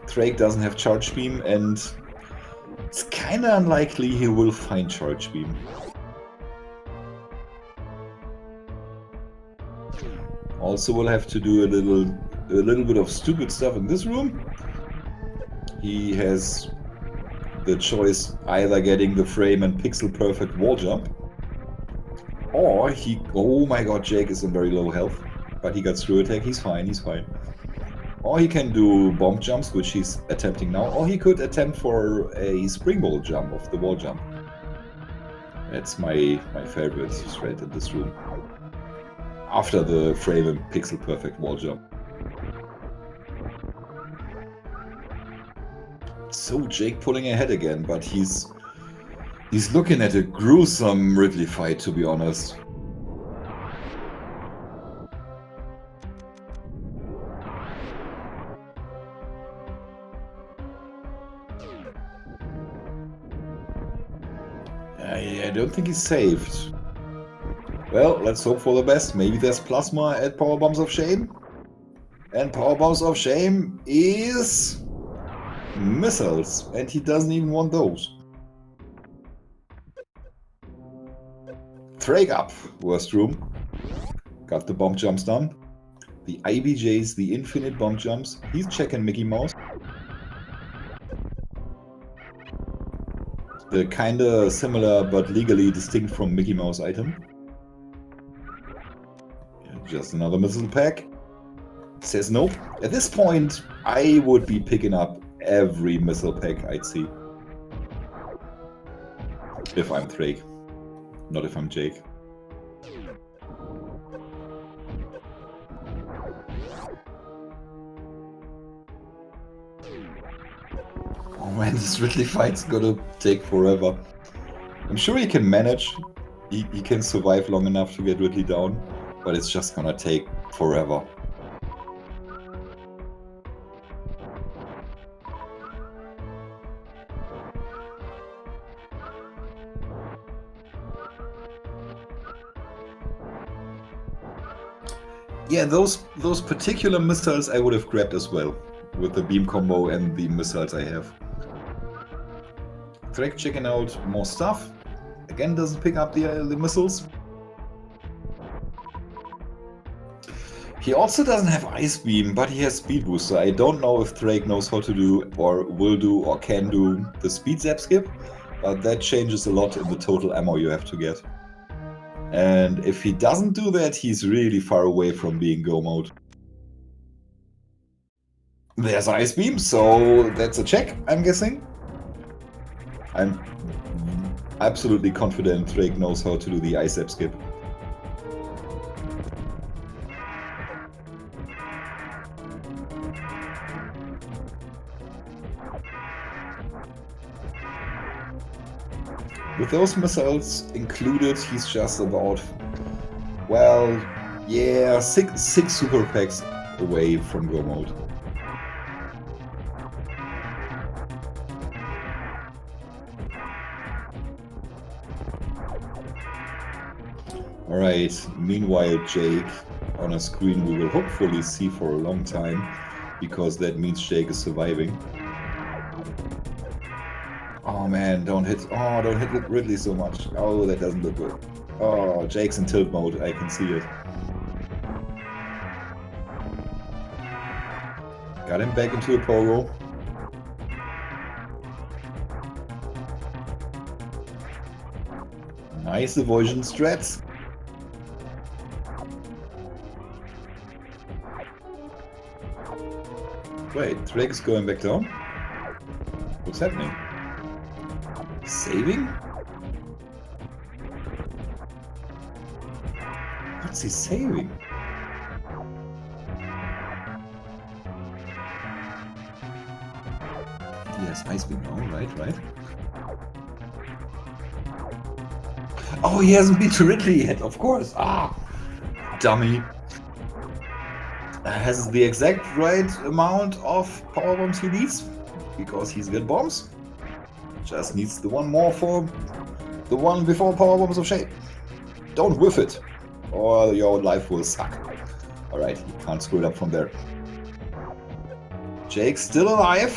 Ddraig doesn't have Charge Beam, and it's kinda unlikely he will find Charge Beam. Also will have to do a little bit of stupid stuff in this room. He has the choice either getting the frame and pixel perfect wall jump, or he, oh my god, Jake is in very low health, but he got through attack, he's fine, he's fine. Or he can do bomb jumps, which he's attempting now, or he could attempt for a springboard jump of the wall jump. That's my favorite thread in this room. After the frame and pixel perfect wall jump. So Jake pulling ahead again, but he's looking at a gruesome Ridley fight, to be honest. I don't think he's saved. Well, let's hope for the best. Maybe there's plasma at Power Bombs of Shame. And Power Bombs of Shame is missiles, and he doesn't even want those. Ddraig up, worst room. Got the bomb jumps done. The IBJs, the infinite bomb jumps. He's checking Mickey Mouse. The kinda similar but legally distinct from Mickey Mouse item. Just another missile pack. Says nope. At this point, I would be picking up every missile pack I'd see. If I'm Ddraig. Not if I'm Jake. Oh man, this Ridley fight's gonna take forever. I'm sure he can manage. He can survive long enough to get Ridley down, but it's just gonna take forever. Yeah, those particular missiles I would have grabbed as well, with the beam combo and the missiles I have. Ddraig checking out more stuff. Again, doesn't pick up the missiles. He also doesn't have Ice Beam, but he has Speed Boost, so I don't know if Ddraig knows how to do, or will do, or can do the Speed Zap Skip, but that changes a lot in the total ammo you have to get. And if he doesn't do that, he's really far away from being Go Mode. There's Ice Beam, so that's a check, I'm guessing. I'm absolutely confident Ddraig knows how to do the Ice Zap Skip. With those missiles included, he's just about, well, yeah, six super packs away from Go Mode. Alright, meanwhile Jake on a screen we will hopefully see for a long time, because that means Jake is surviving. Oh man, don't hit Ridley so much. Oh, that doesn't look good. Oh, Jake's in tilt mode, I can see it. Got him back into a pogo. Nice avoidance strats. Wait, Ddraig is going back down? What's happening? Saving? What's he saving? Yes, Ice Beam now, right. Oh, he hasn't beat Ridley yet, of course. Ah, dummy. Has the exact right amount of power bombs he needs, because he's got bombs. Just needs the one more for the one before Power Bombs of Shame. Don't whiff it, or your life will suck. Alright, you can't screw it up from there. Jake's still alive.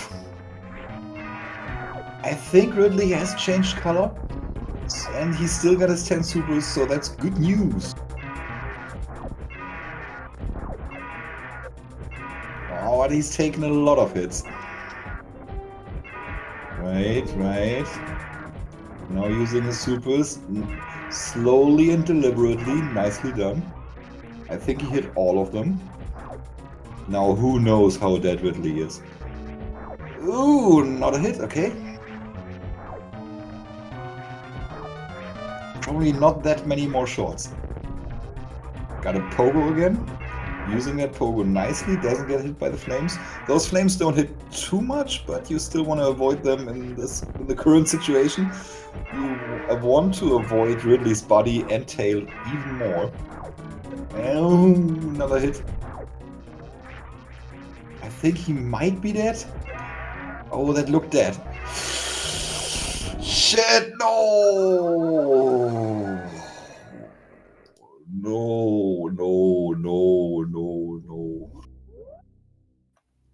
I think Ridley has changed color, and he's still got his 10 supers, so that's good news. Oh, but he's taken a lot of hits. Right. Now using his supers, slowly and deliberately, nicely done. I think he hit all of them. Now who knows how dead Ridley is. Ooh, not a hit, okay. Probably not that many more shots. Got a pogo again. Using that pogo nicely, doesn't get hit by the flames. Those flames don't hit too much, but you still want to avoid them in the current situation. You want to avoid Ridley's body and tail even more. Oh, another hit. I think he might be dead. Oh, that looked dead. Shit, no! No.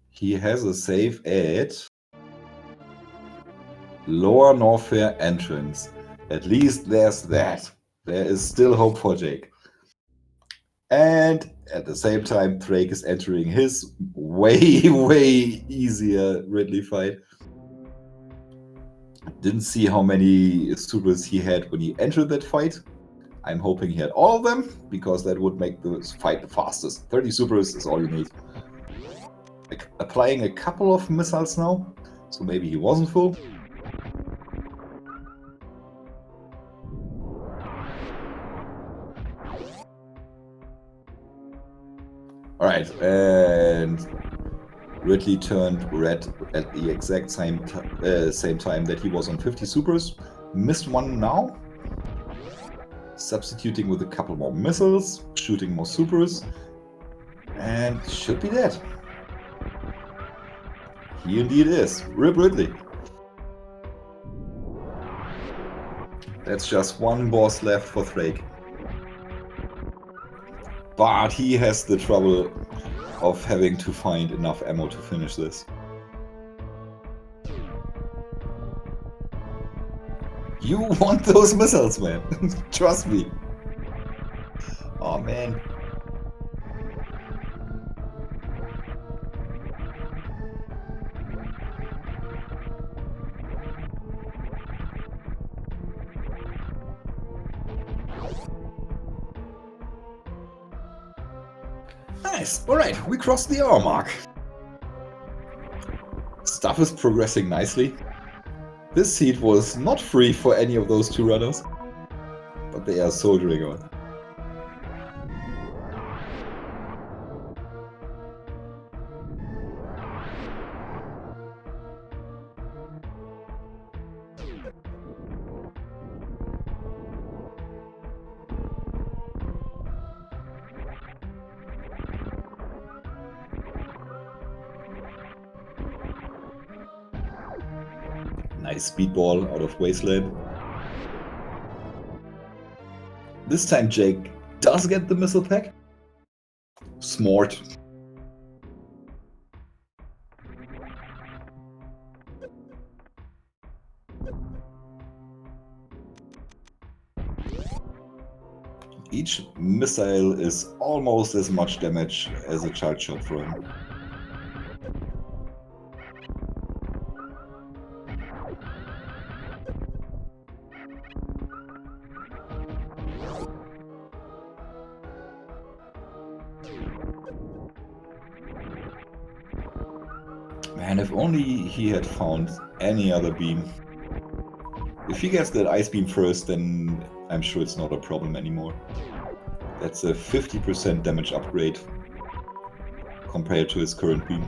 He has a save at Lower Norfair entrance. At least there's that. There is still hope for Jake. And at the same time, Ddraig is entering his way easier Ridley fight. Didn't see how many supers he had when he entered that fight. I'm hoping he had all of them, because that would make the fight the fastest. 30 supers is all you need. Applying a couple of missiles now, so maybe he wasn't full. Alright, and Ridley turned red at the exact same time that he was on 50 supers. Missed one now. Substituting with a couple more missiles, shooting more supers, and should be dead. He indeed is. Rip Ridley. That's just one boss left for Ddraig. But he has the trouble of having to find enough ammo to finish this. You want those missiles, man. Trust me. Oh, man. Nice. Alright, we crossed the hour mark. Stuff is progressing nicely. This seat was not free for any of those two runners, but they are soldiering on. Nice speedball out of Wasteland. This time Jake does get the missile pack. Smart. Each missile is almost as much damage as a charge shot for him. Man, if only he had found any other beam. If he gets that ice beam first, then I'm sure it's not a problem anymore. That's a 50% damage upgrade compared to his current beam.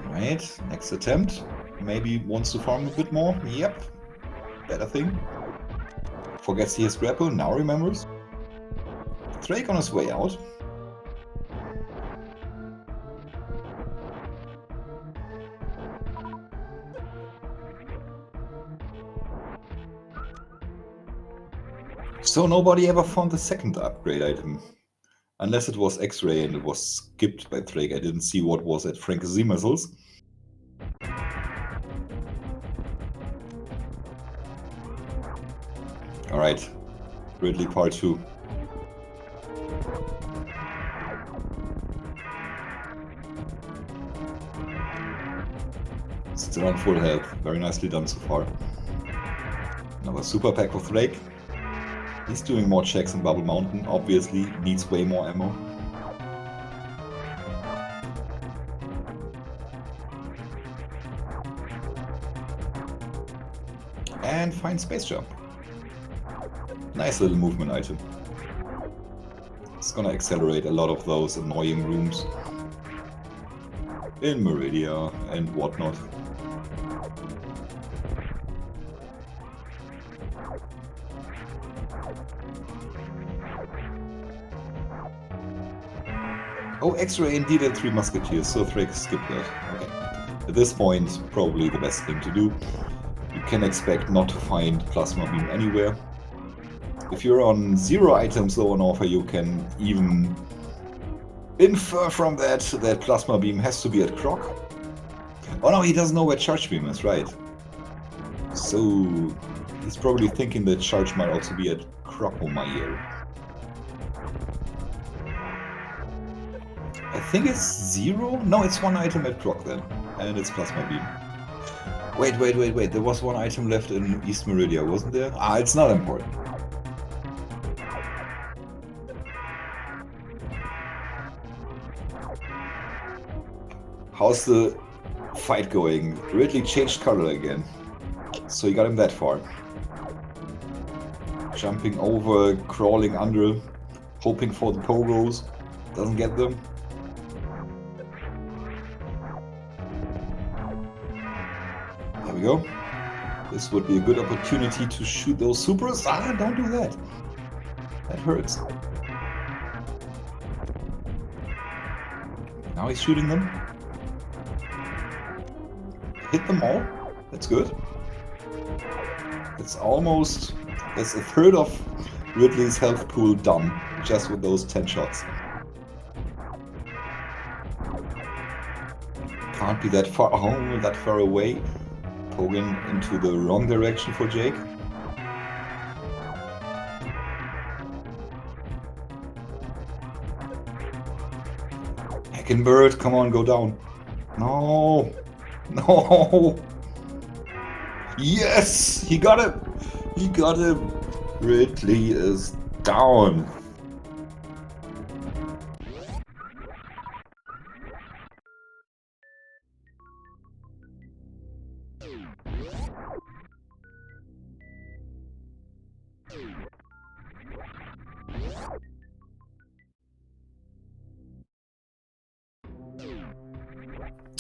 Alright, next attempt. Maybe wants to farm a bit more. Yep, better thing. Forgets he has grapple, now remembers. Ddraig on his way out. So nobody ever found the second upgrade item. Unless it was X-ray and it was skipped by Ddraig. I didn't see what was at Frank Z missiles. Alright, Ridley part 2. Still on full health, very nicely done so far. Another super pack for Ddraig. He's doing more checks in Bubble Mountain, obviously needs way more ammo. and find space jump. Nice little movement item. It's gonna accelerate a lot of those annoying rooms in Meridia and whatnot. Oh, X-Ray indeed had 3 musketeers, so Ddraig skipped that. Okay. At this point, probably the best thing to do. You can expect not to find Plasma Beam anywhere. If you're on 0 items though on offer, you can even infer from that that Plasma Beam has to be at Croc. Oh no, he doesn't know where Charge Beam is, right. So he's probably thinking that Charge might also be at Crocomayer. I think it's 0? No, it's 1 item at Croc then. And it's Plasma Beam. Wait. There was 1 item left in East Meridia, wasn't there? Ah, it's not important. How's the fight going? Ridley changed color again. So you got him that far. Jumping over, crawling under, hoping for the pogos. Doesn't get them. There we go. This would be a good opportunity to shoot those supers. Ah, don't do that. That hurts. Now he's shooting them. Hit them all. That's good. It's almost... That's a third of Ridley's health pool done, just with those 10 shots. Can't be that far... Oh, that far away. Pogan into the wrong direction for Jake. Heckenbird, come on, go down. No! No! Yes! He got it! He got him! Ridley is down.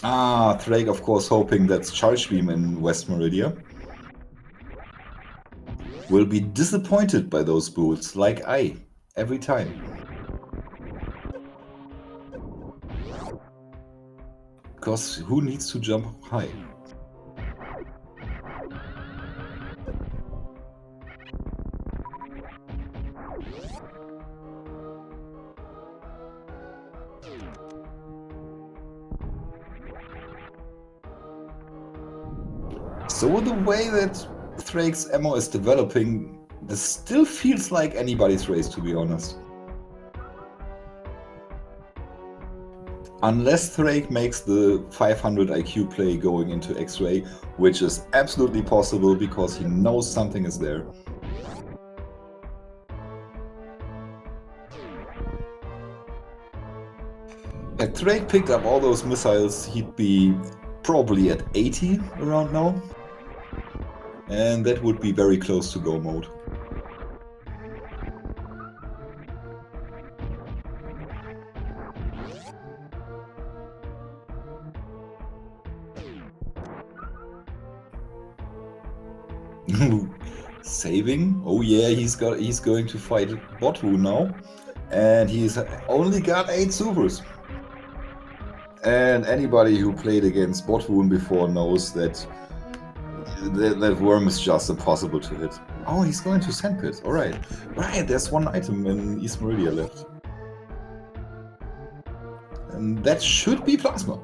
Ah, Ddraig, of course, hoping that's Charge Beam in West Meridia. Will be disappointed by those boots, like I, every time. Because who needs to jump high? So the way that Ddraig's ammo is developing, this still feels like anybody's race, to be honest. Unless Ddraig makes the 500 IQ play going into X-Ray, which is absolutely possible because he knows something is there. If Ddraig picked up all those missiles, he'd be probably at 80 around now. And that would be very close to go mode. Saving? Oh yeah, he's going to fight Botwu now. And he's only got 8 supers. And anybody who played against Botwoon before knows that that worm is just impossible to hit. Oh, he's going to Sandpit. Alright. Right, there's 1 item in East Meridia left. And that should be Plasma.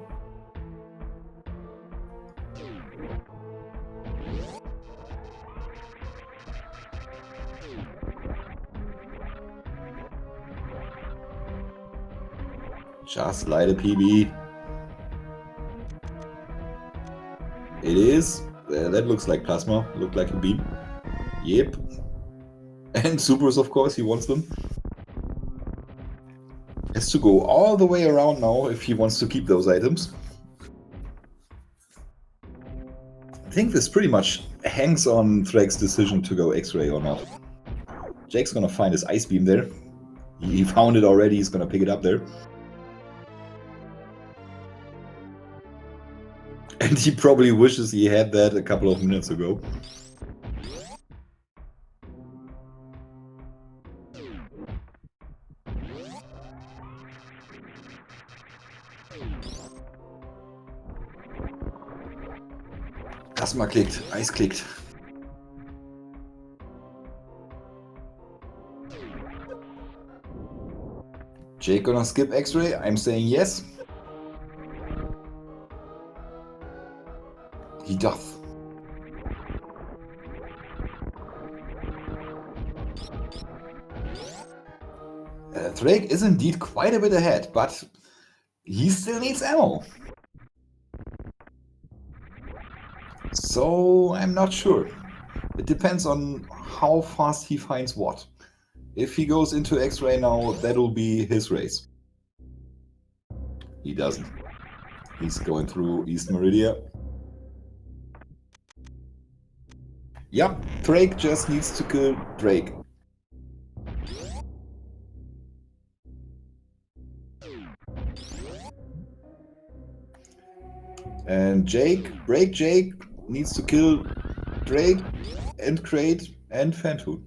Just light a PB. It is. That looks like Plasma. Looked like a beam. Yep. And supers, of course, he wants them. Has to go all the way around now if he wants to keep those items. think this pretty much hangs on Ddraig's decision to go X-ray or not. Jake's gonna find his ice beam there. He found it already, he's gonna pick it up there. And he probably wishes he had that a couple of minutes ago. Plasma klickt, Eis klickt. Jake gonna skip X-ray? I'm saying yes. He doth. Ddraig is indeed quite a bit ahead, but he still needs ammo. So I'm not sure. It depends on how fast he finds what. If he goes into X-ray now, that'll be his race. He doesn't. He's going through East Meridia. Yeah, Ddraig just needs to kill Ddraig. And BrakeJake needs to kill Ddraig and Crate and Phantoon.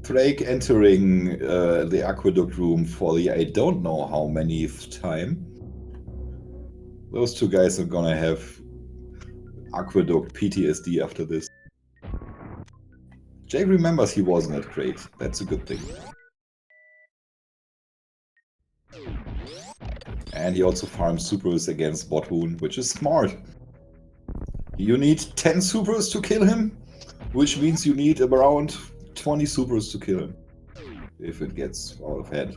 Ddraig entering the aqueduct room for the I don't know how many time. Those two guys are gonna have aqueduct PTSD after this. Jake remembers he wasn't at Crate. That's a good thing. And he also farms supers against Botwoon, which is smart. You need 10 supers to kill him, which means you need around 20 supers to kill him, if it gets out of hand.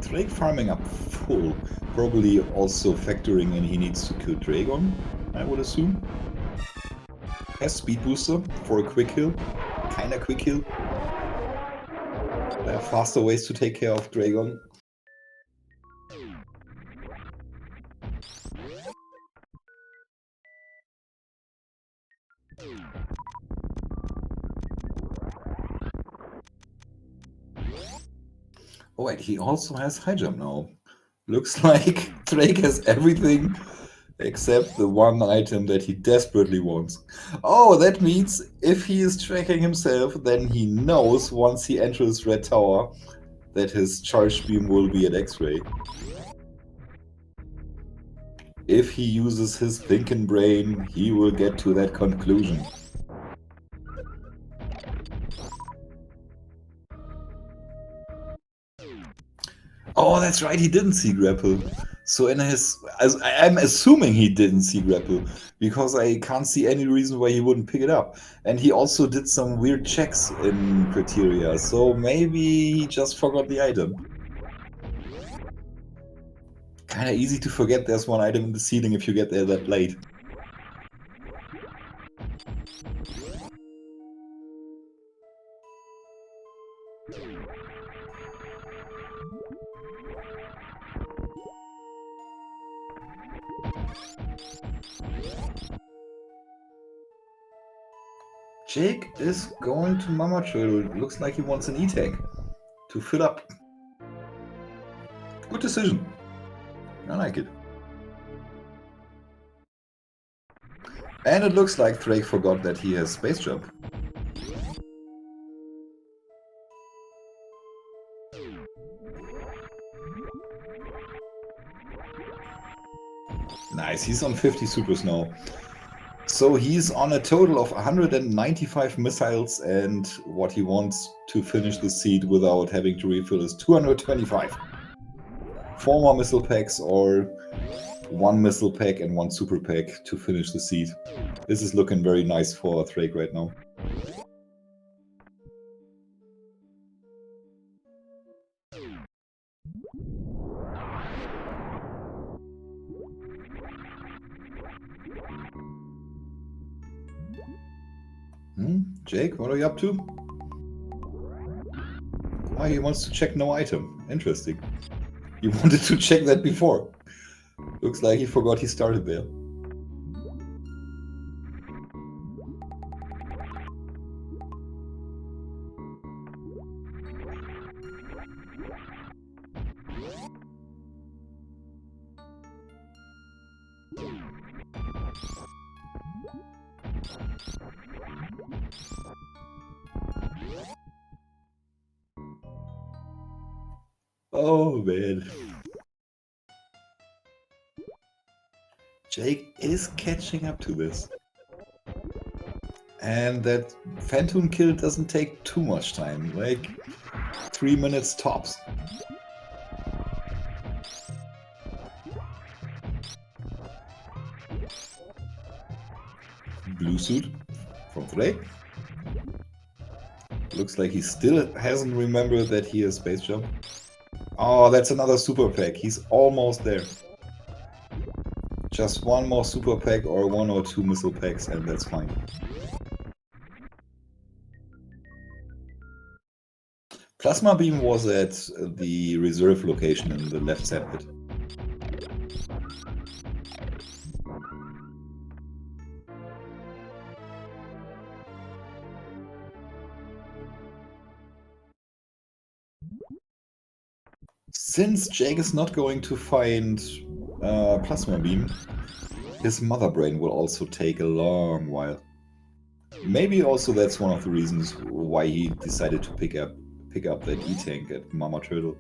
Ddraig farming up full, probably also factoring in he needs to kill Dragon, I would assume. Has speed booster for a quick kill, kinda quick kill. There are faster ways to take care of Dragon. Oh wait, he also has high jump now. Looks like Ddraig has everything except the one item that he desperately wants. Oh, that means if he is tracking himself, then he knows once he enters Red Tower that his charge beam will be at X-ray. If he uses his thinking brain, he will get to that conclusion. Oh, that's right, he didn't see grapple. So in his... I'm assuming he didn't see grapple, because I can't see any reason why he wouldn't pick it up. And he also did some weird checks in criteria, so maybe he just forgot the item. Kinda easy to forget there's one item in the ceiling if you get there that late. Jake is going to Mama Turtle. Looks like he wants an E-Tag to fill up. Good decision. I like it. And it looks like Ddraig forgot that he has space jump. Nice, he's on 50 supers now. So he's on a total of 195 missiles, and what he wants to finish the seed without having to refill is 225. 4 more missile packs or 1 missile pack and 1 super pack to finish the seed. This is looking very nice for Ddraig right now. Jake, what are you up to? Oh, he wants to check no item. Interesting. You wanted to check that before. Looks like he forgot he started there. Oh man. Jake is catching up to this. And that Phantom kill doesn't take too much time, like 3 minutes tops. Blue suit from Ddraig. Looks like he still hasn't remembered that he has space jump. Oh, that's another super pack. He's almost there. Just 1 more super pack or 1 or 2 missile packs and that's fine. Plasma beam was at the reserve location in the left side pit. Since Jake is not going to find Plasma Beam, his Mother Brain will also take a long while. Maybe also that's one of the reasons why he decided to pick up that E-Tank at Mama Turtle.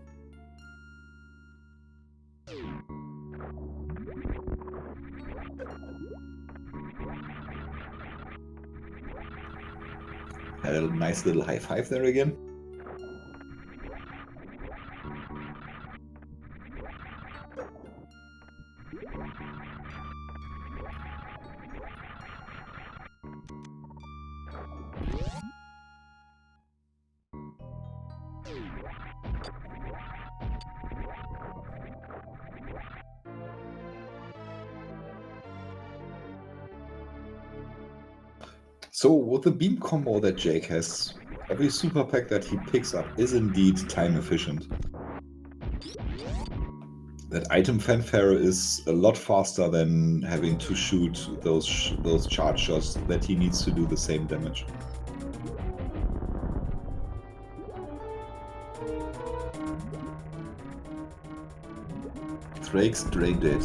Had a nice little high five there again. So with the beam combo that Jake has, every super pack that he picks up is indeed time efficient. That item fanfare is a lot faster than having to shoot those charge shots that he needs to do the same damage. Ddraig's Ddraig dead.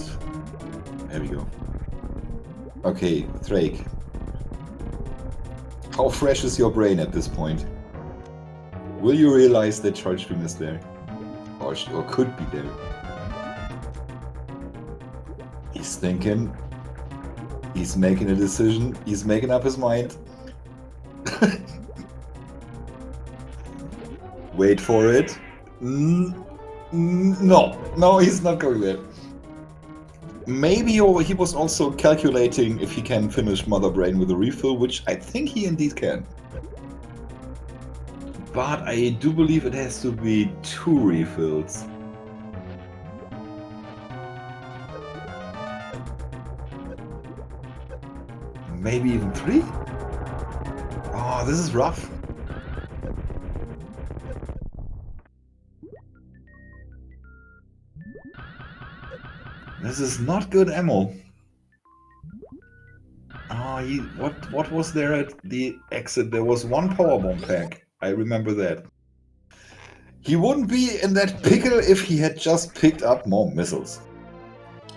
There we go. Okay, Ddraig. How fresh is your brain at this point? Will you realize that charge beam is there? Or could be there? He's thinking. He's making a decision. He's making up his mind. Wait for it. No, he's not going there. Maybe he was also calculating if he can finish Mother Brain with a refill, which I think he indeed can. But I do believe it has to be 2 refills. Maybe even 3? Oh, this is rough. This is not good ammo. Oh, what was there at the exit? There was 1 powerbomb pack. I remember that. He wouldn't be in that pickle if he had just picked up more missiles.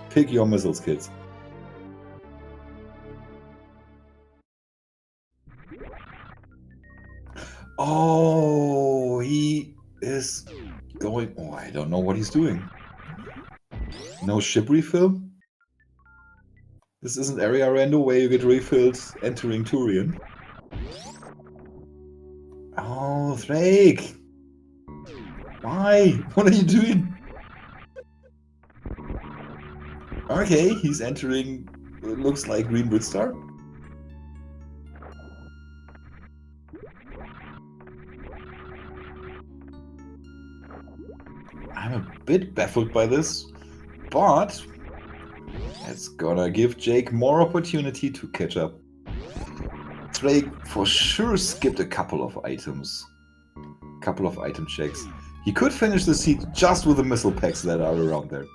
Pick your missiles, kids. Oh, he is going... Oh, I don't know what he's doing. No ship refill? This isn't area rando where you get refilled entering Turian. Oh, Ddraig! Why? What are you doing? Okay, he's entering, it looks like Green Star. I'm a bit baffled by this, but it's gonna give Jake more opportunity to catch up. Ddraig for sure skipped a couple of items. Couple of item checks. He could finish the seed just with the missile packs that are around there.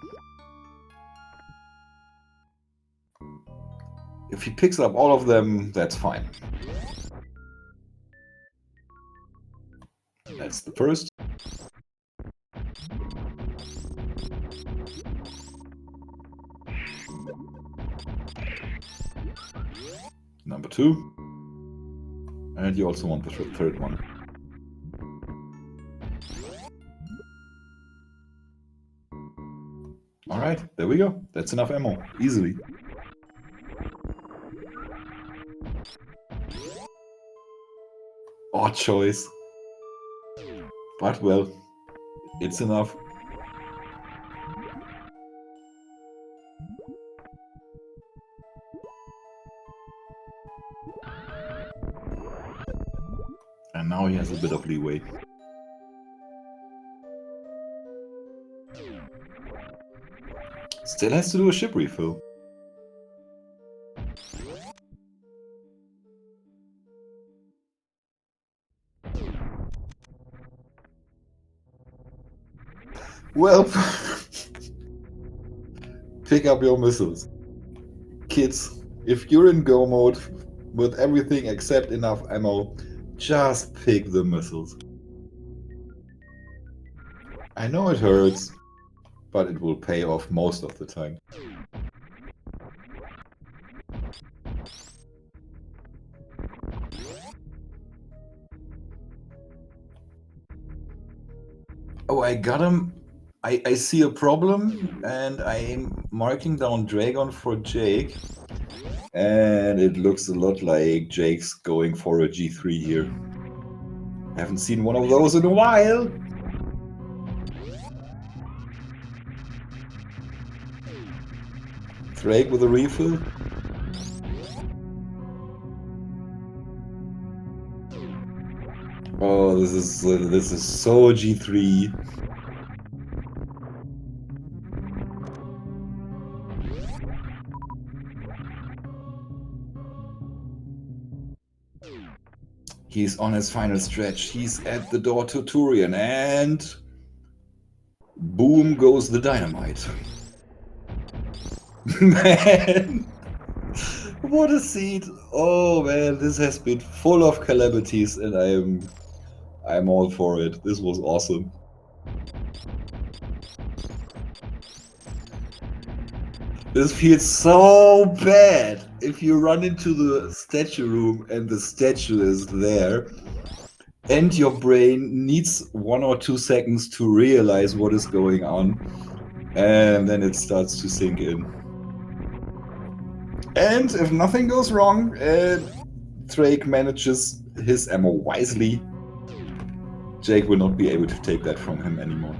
If he picks up all of them, that's fine. That's the first. Number 2. And you also want the third one. Alright, there we go. That's enough ammo. Easily. Odd choice. But well, it's enough. And now he has a bit of leeway. Still has to do a ship refill. Well, pick up your missiles. Kids, if you're in go mode with everything except enough ammo, just pick the missiles. I know it hurts, but it will pay off most of the time. Oh, I got him. I see a problem, and I'm marking down Dragon for Jake. And it looks a lot like Jake's going for a G3 here. Haven't seen one of those in a while. Ddraig with a refill. Oh, this is so G3. He's on his final stretch. He's at the door to Turian, and boom goes the dynamite. Man, what a seed! Oh man, this has been full of calamities, and I'm all for it. This was awesome. This feels so bad if you run into the statue room and the statue is there and your brain needs 1 or 2 seconds to realize what is going on, and then it starts to sink in. And if nothing goes wrong, Ddraig manages his ammo wisely. Jake will not be able to take that from him anymore.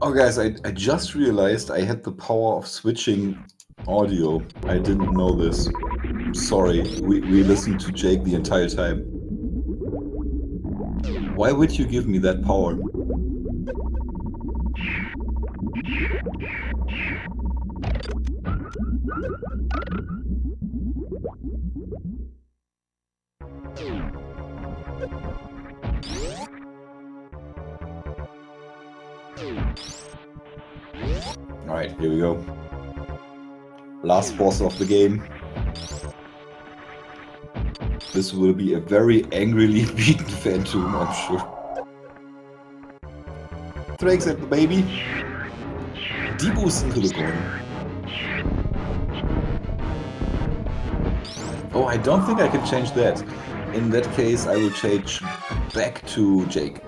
Oh guys, I just realized I had the power of switching audio. I didn't know this. I'm sorry, we listened to Jake the entire time. Why would you give me that power? Alright, here we go. Last boss of the game. This will be a very angrily beaten Phantom, I'm sure. Drake's at the baby. D-boost into the corner. Oh, I don't think I can change that. In that case, I will change back to Jake.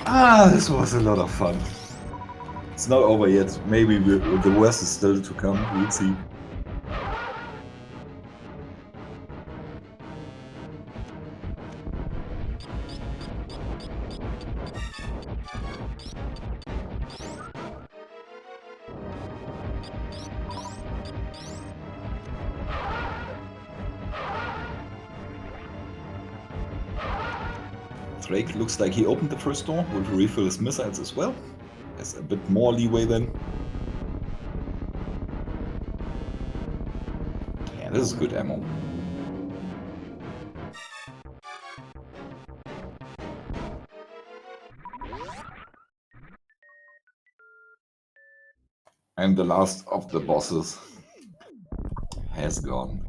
Ah, this was a lot of fun. It's not over yet. Maybe the worst is still to come. We'll see. Ddraig looks like he opened the first door, will refill his missiles as well. Has a bit more leeway then. Yeah, this is good ammo. And the last of the bosses has gone.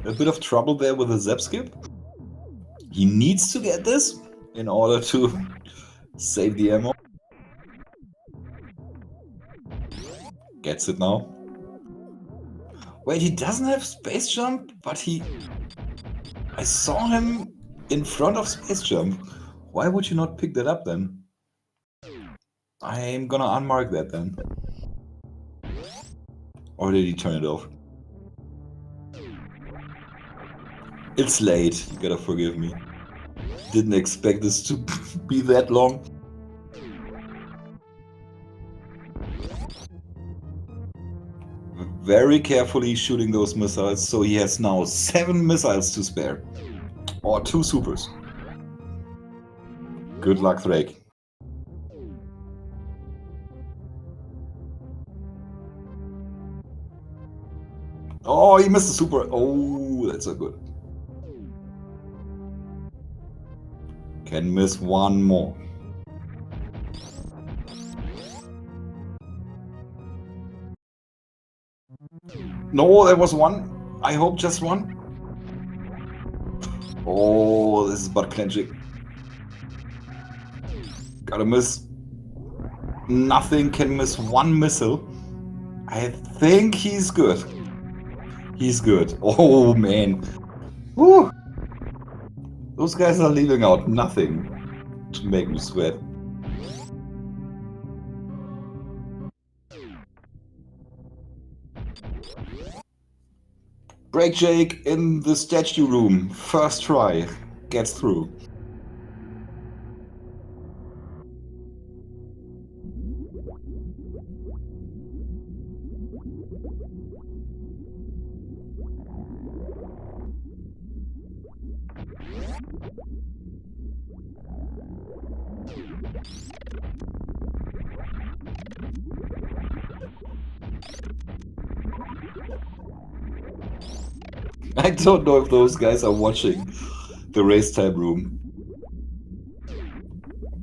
A bit of trouble there with the zap skip. He needs to get this in order to save the ammo. Gets it now. Wait, he doesn't have space jump, but I saw him in front of space jump. Why would you not pick that up then? I'm gonna unmark that then. Or did he turn it off? It's late, you gotta forgive me. Didn't expect this to be that long. Very carefully shooting those missiles, so he has now 7 missiles to spare. Or 2 supers. Good luck, Ddraig. Oh, he missed the super. Oh, that's so good. Can miss one more. No, there was one. I hope just one. Oh, this is butt clenching. Gotta miss. Nothing can miss one missile. I think he's good. He's good. Oh, man. Woo! Those guys are leaving out nothing to make me sweat. BrakeJake in the statue room. First try. Gets through. I don't know if those guys are watching the race time room.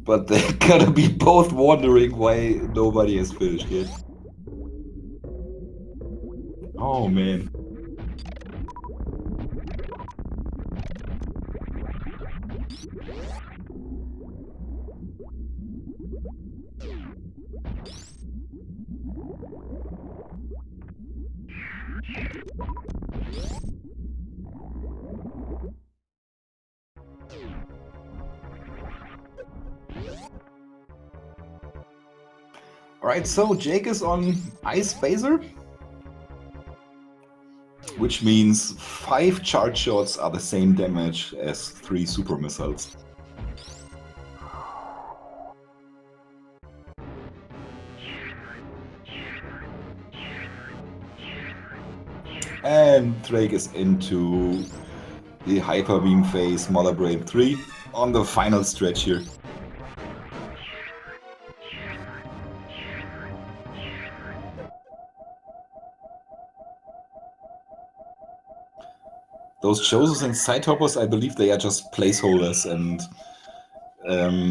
But they're gonna be both wondering why nobody has finished yet. Oh man. Alright, so Jake is on Ice Phaser, which means 5 charge shots are the same damage as 3 super missiles. And Ddraig is into the Hyper Beam phase, Mother Brain 3 on the final stretch here. Those Choozos and Sidehoppers, I believe they are just placeholders, and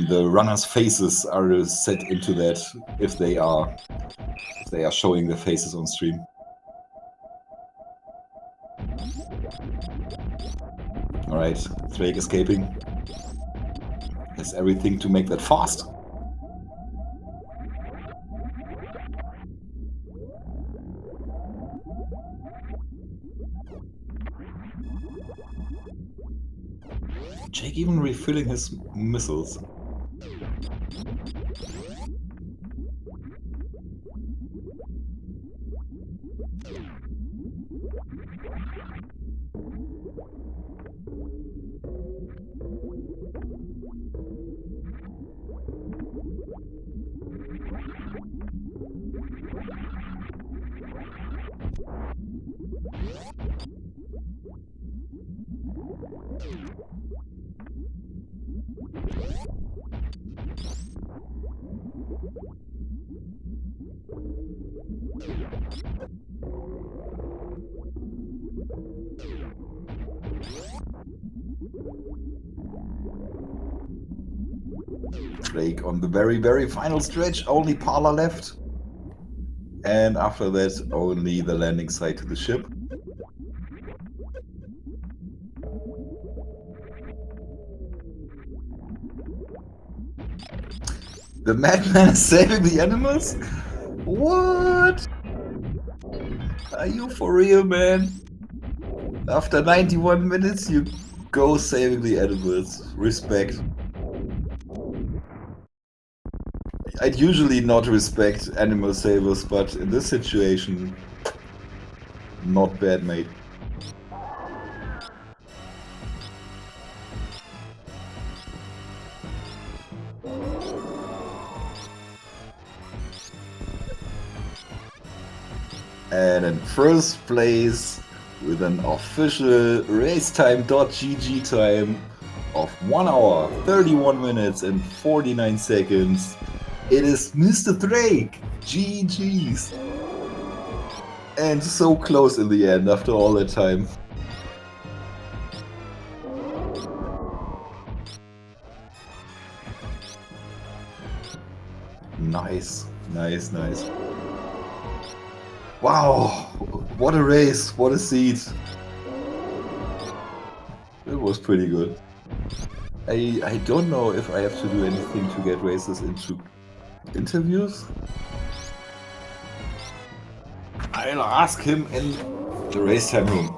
the runners' faces are set into that if they are showing their faces on stream. Alright, Ddraig escaping. Has everything to make that fast. Jake even refilling his missiles. Ddraig on the very final stretch, only Parla left. And after that, only the landing site to the ship. The madman is saving the animals? What? Are you for real, man? After 91 minutes, you go saving the animals. Respect. I'd usually not respect animal savers, but in this situation, not bad, mate. And in first place, with an official racetime.gg time of 1 hour, 31 minutes and 49 seconds, it is Mr. Ddraig. GG's. And so close in the end after all that time. Nice, nice, nice. Wow, what a race, what a seat. It was pretty good. I don't know if I have to do anything to get races into interviews. I'll ask him in the race time room.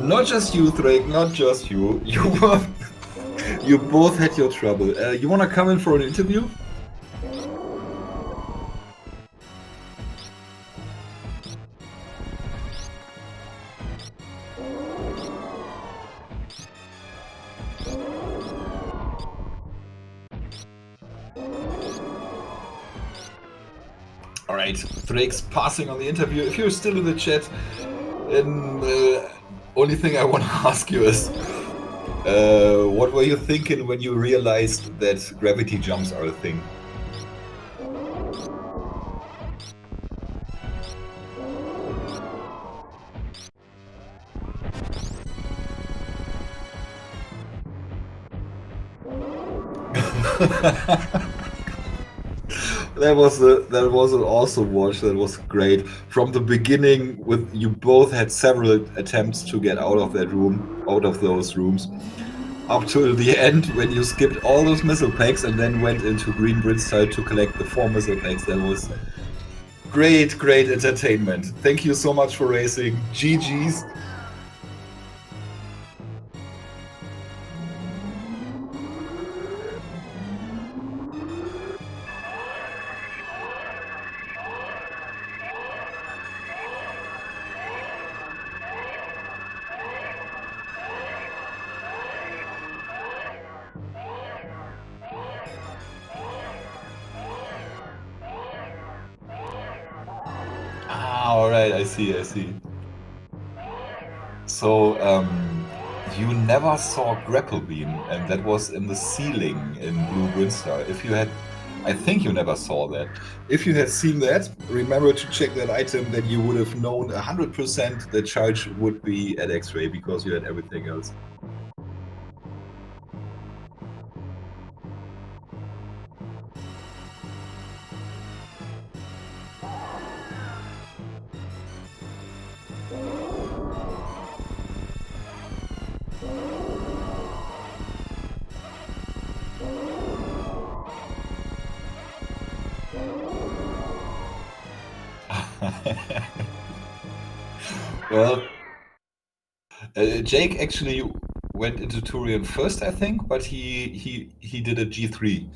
Not just you, Ddraig, not just you. You both had your trouble. You wanna come in for an interview? Alright, Drake's passing on the interview. If you're still in the chat, then only thing I want to ask you is, what were you thinking when you realized that gravity jumps are a thing? That was an awesome watch. That was great. From the beginning, with you both had several attempts to get out of that room, out of those rooms, up to the end when you skipped all those missile packs and then went into Green Bridge side to collect the 4 missile packs. That was great, great entertainment. Thank you so much for racing. GG's. All right, I see. So, you never saw Grapple Beam, and that was in the ceiling in Blue Windstar. If you had, I think you never saw that. If you had seen that, remember to check that item, that you would have known 100% the charge would be at X-Ray because you had everything else. Well, Jake actually went into Turian first, I think, but he did a G3.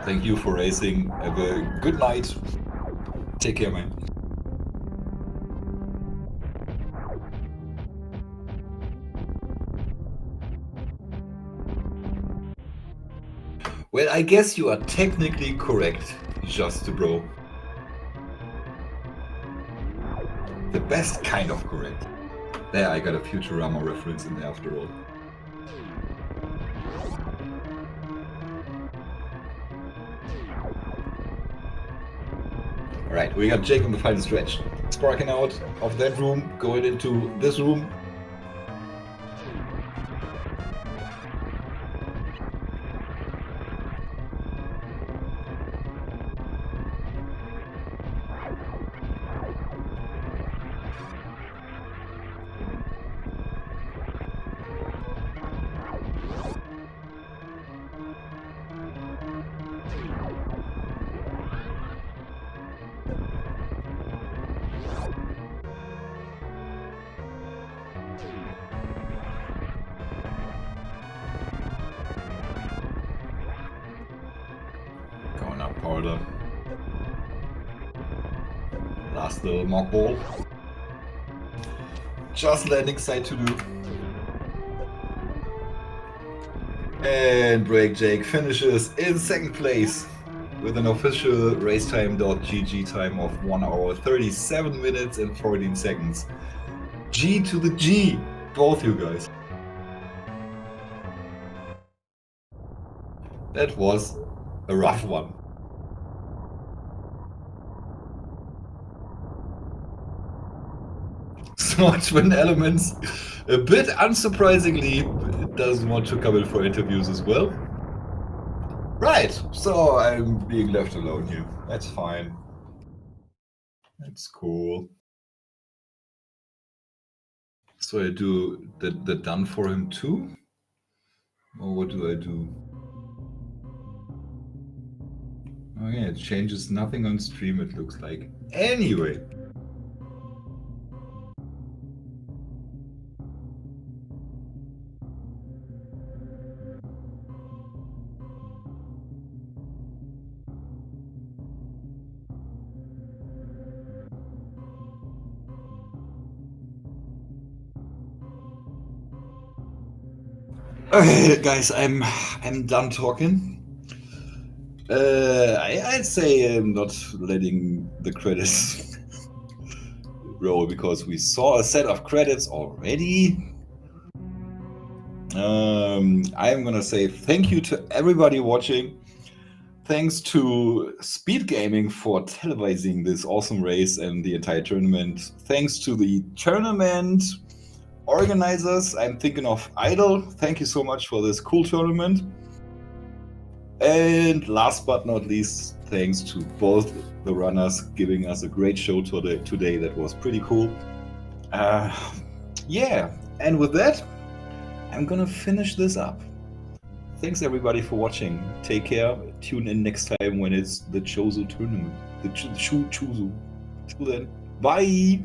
Thank you for racing. Have a good night. Take care, man. Well, I guess you are technically correct, Just Bro. The best kind of correct. There, I got a Futurama reference in there after all. Alright, we got Jake on the final stretch. Sparking out of that room, going into this room. Going up harder. Last little mock ball. Just landing side to do. And BrakeJake finishes in second place with an official racetime.gg time of 1 hour 37 minutes and 14 seconds. G to the G, both you guys. That was a rough one. Smart Twin Elements, a bit unsurprisingly, doesn't want to come in for interviews as well. Right, so I'm being left alone here. That's fine. That's cool. So I do the done for him too? Or what do I do? Okay, it changes nothing on stream, it looks like. Anyway. Okay, guys, I'm done talking. I'd say I'm not letting the credits roll because we saw a set of credits already. I'm gonna say thank you to everybody watching. Thanks to SpeedGaming for televising this awesome race and the entire tournament. Thanks to the tournament organizers. I'm thinking of Idol. Thank you so much for this cool tournament. And last but not least, thanks to both the runners giving us a great show today. That was pretty cool. Yeah, and with that, I'm gonna finish this up. Thanks everybody for watching. Take care. Tune in next time when it's the Choozo tournament. The Choozo. Till then, bye!